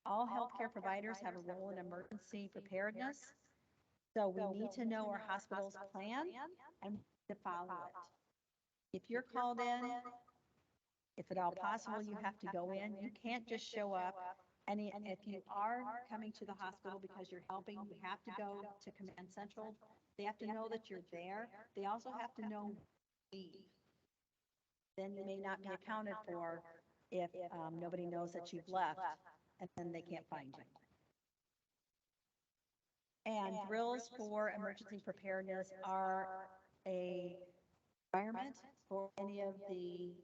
All healthcare providers have a role in emergency preparedness, so we need to know our hospital's plan and to follow it. If you're called in, if at all possible, you have to go in. You can't just show up. And if you are coming to the hospital because you're helping, you have to go to Command Central. They have to know that you're there. They also have to know leave. Then you may not be accounted for if nobody knows that you've left, and then they can't find you. And drills for emergency preparedness are a requirement for any of the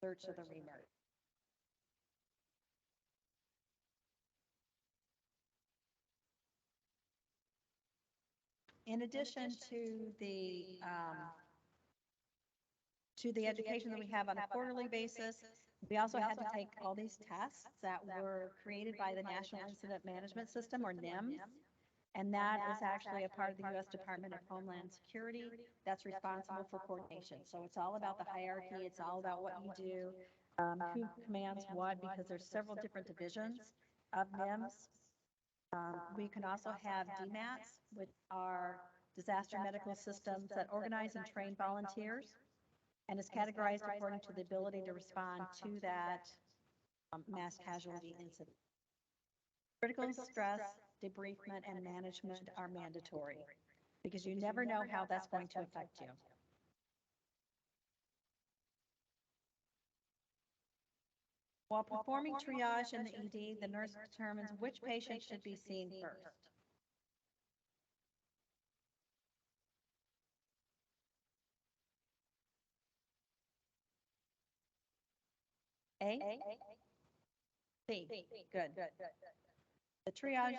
search of the remote. In addition to the education that we have on a quarterly basis, we also had to take all these tests that were created by the National Incident Management System, or NIMS, and that is actually a part of the U.S. Department of Homeland Security that's responsible for coordination. So it's all about the hierarchy, it's all about what you do, who commands what, because there's several different divisions of NIMS. We can also have DMATs, which are disaster medical systems that organize and train volunteers, and is categorized according to the ability to respond to that mass casualty incident. Critical stress, debriefment, and management are mandatory, because you never know how that's going to affect you. While performing triage in the ED, the nurse determines which patient should be seen first. A? B. Good. The triage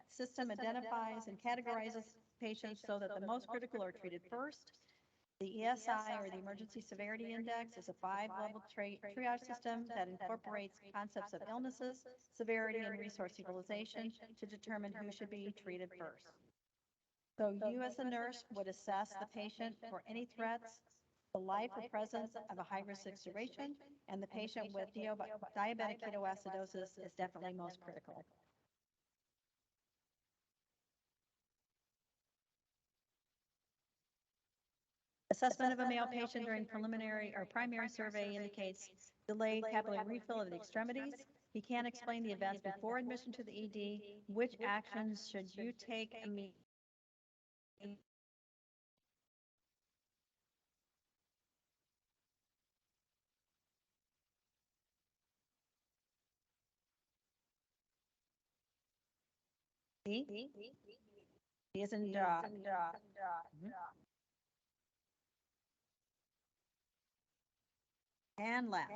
system identifies and categorizes patients so that the most critical are treated first. The ESI, or the Emergency Severity Index, is a 5-level triage system that incorporates concepts of illnesses, severity, and resource utilization to determine who should be treated first. So you, as a nurse, would assess the patient for any threats, the life or presence of a high-risk situation, and the patient with diabetic ketoacidosis is definitely most critical. Assessment of a male patient during preliminary or primary survey indicates delayed capillary refill of the extremities. He can't explain the events before admission to the ED. Which actions should you take immediately? D. D is in dog. Mhm. And last.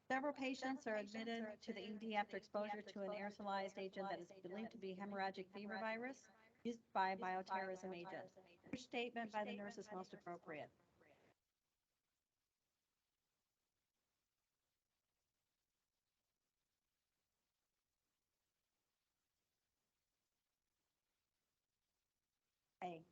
Several patients are admitted to the ED after exposure to an aerosolized agent that is believed to be hemorrhagic fever virus used by bioterrorism agents. Which statement by the nurse is most appropriate? A.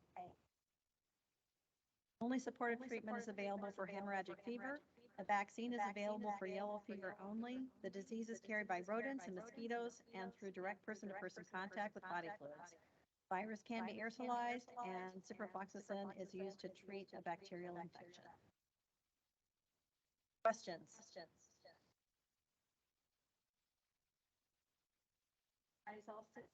Only supportive treatment is available for hemorrhagic fever. A vaccine is available for yellow fever only. The disease is carried by rodents and mosquitoes and through direct person-to-person contact with body fluids. Virus can be aerosolized, and ciprofloxacin is used to treat a bacterial infection. Questions? Eyes all sit.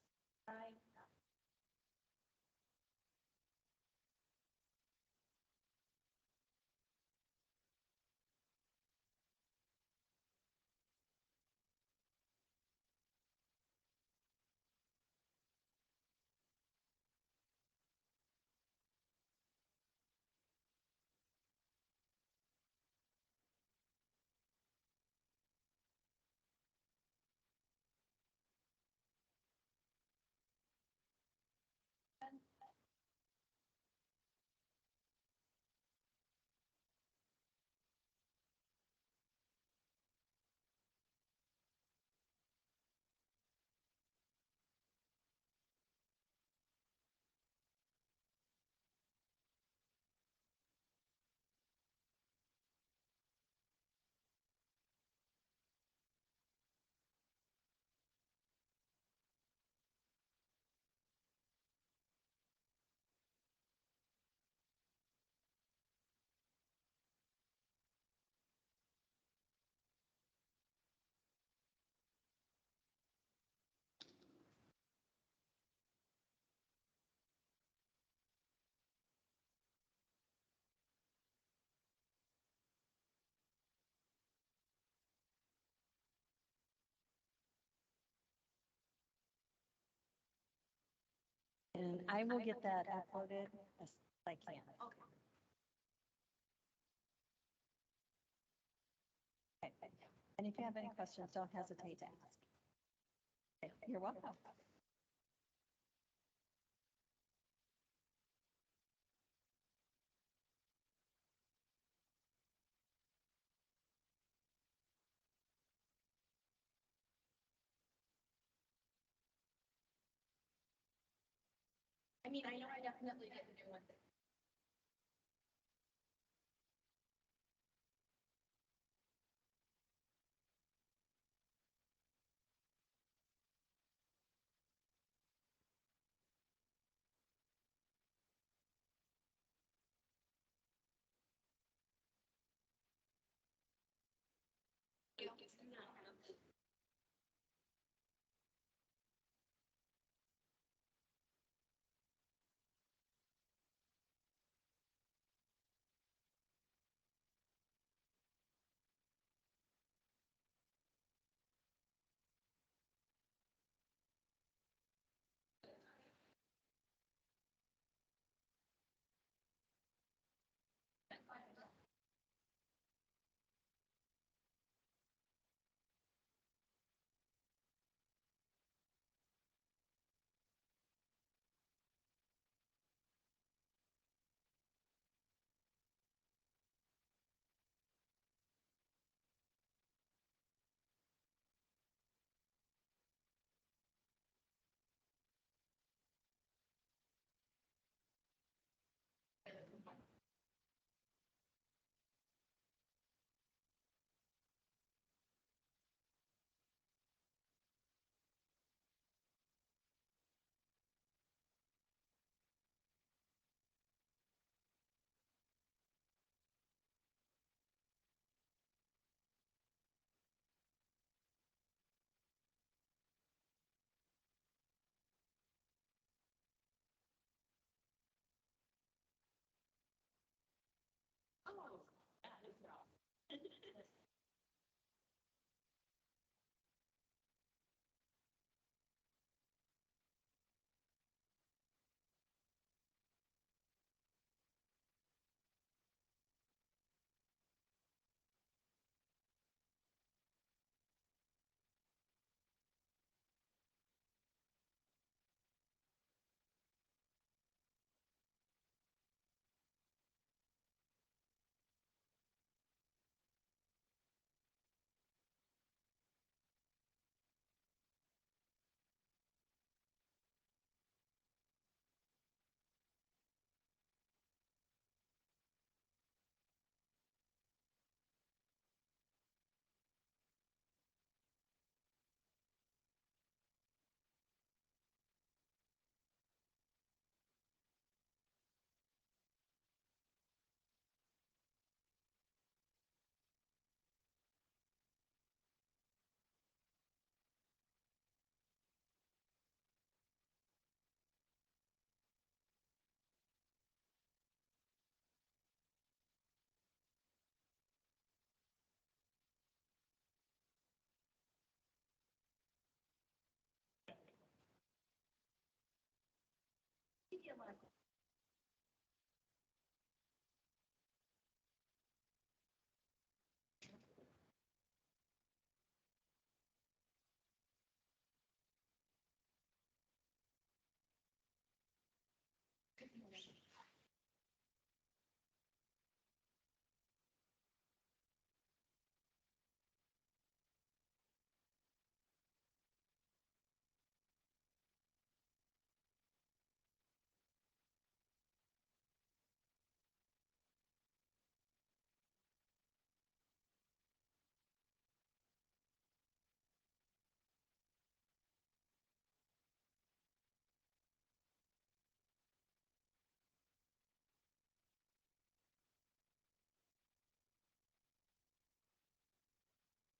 And I will get that uploaded as I can. Okay. And if you have any questions, don't hesitate to ask. Okay, you're welcome. I mean, I know I definitely didn't do one.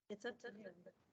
It's up to you.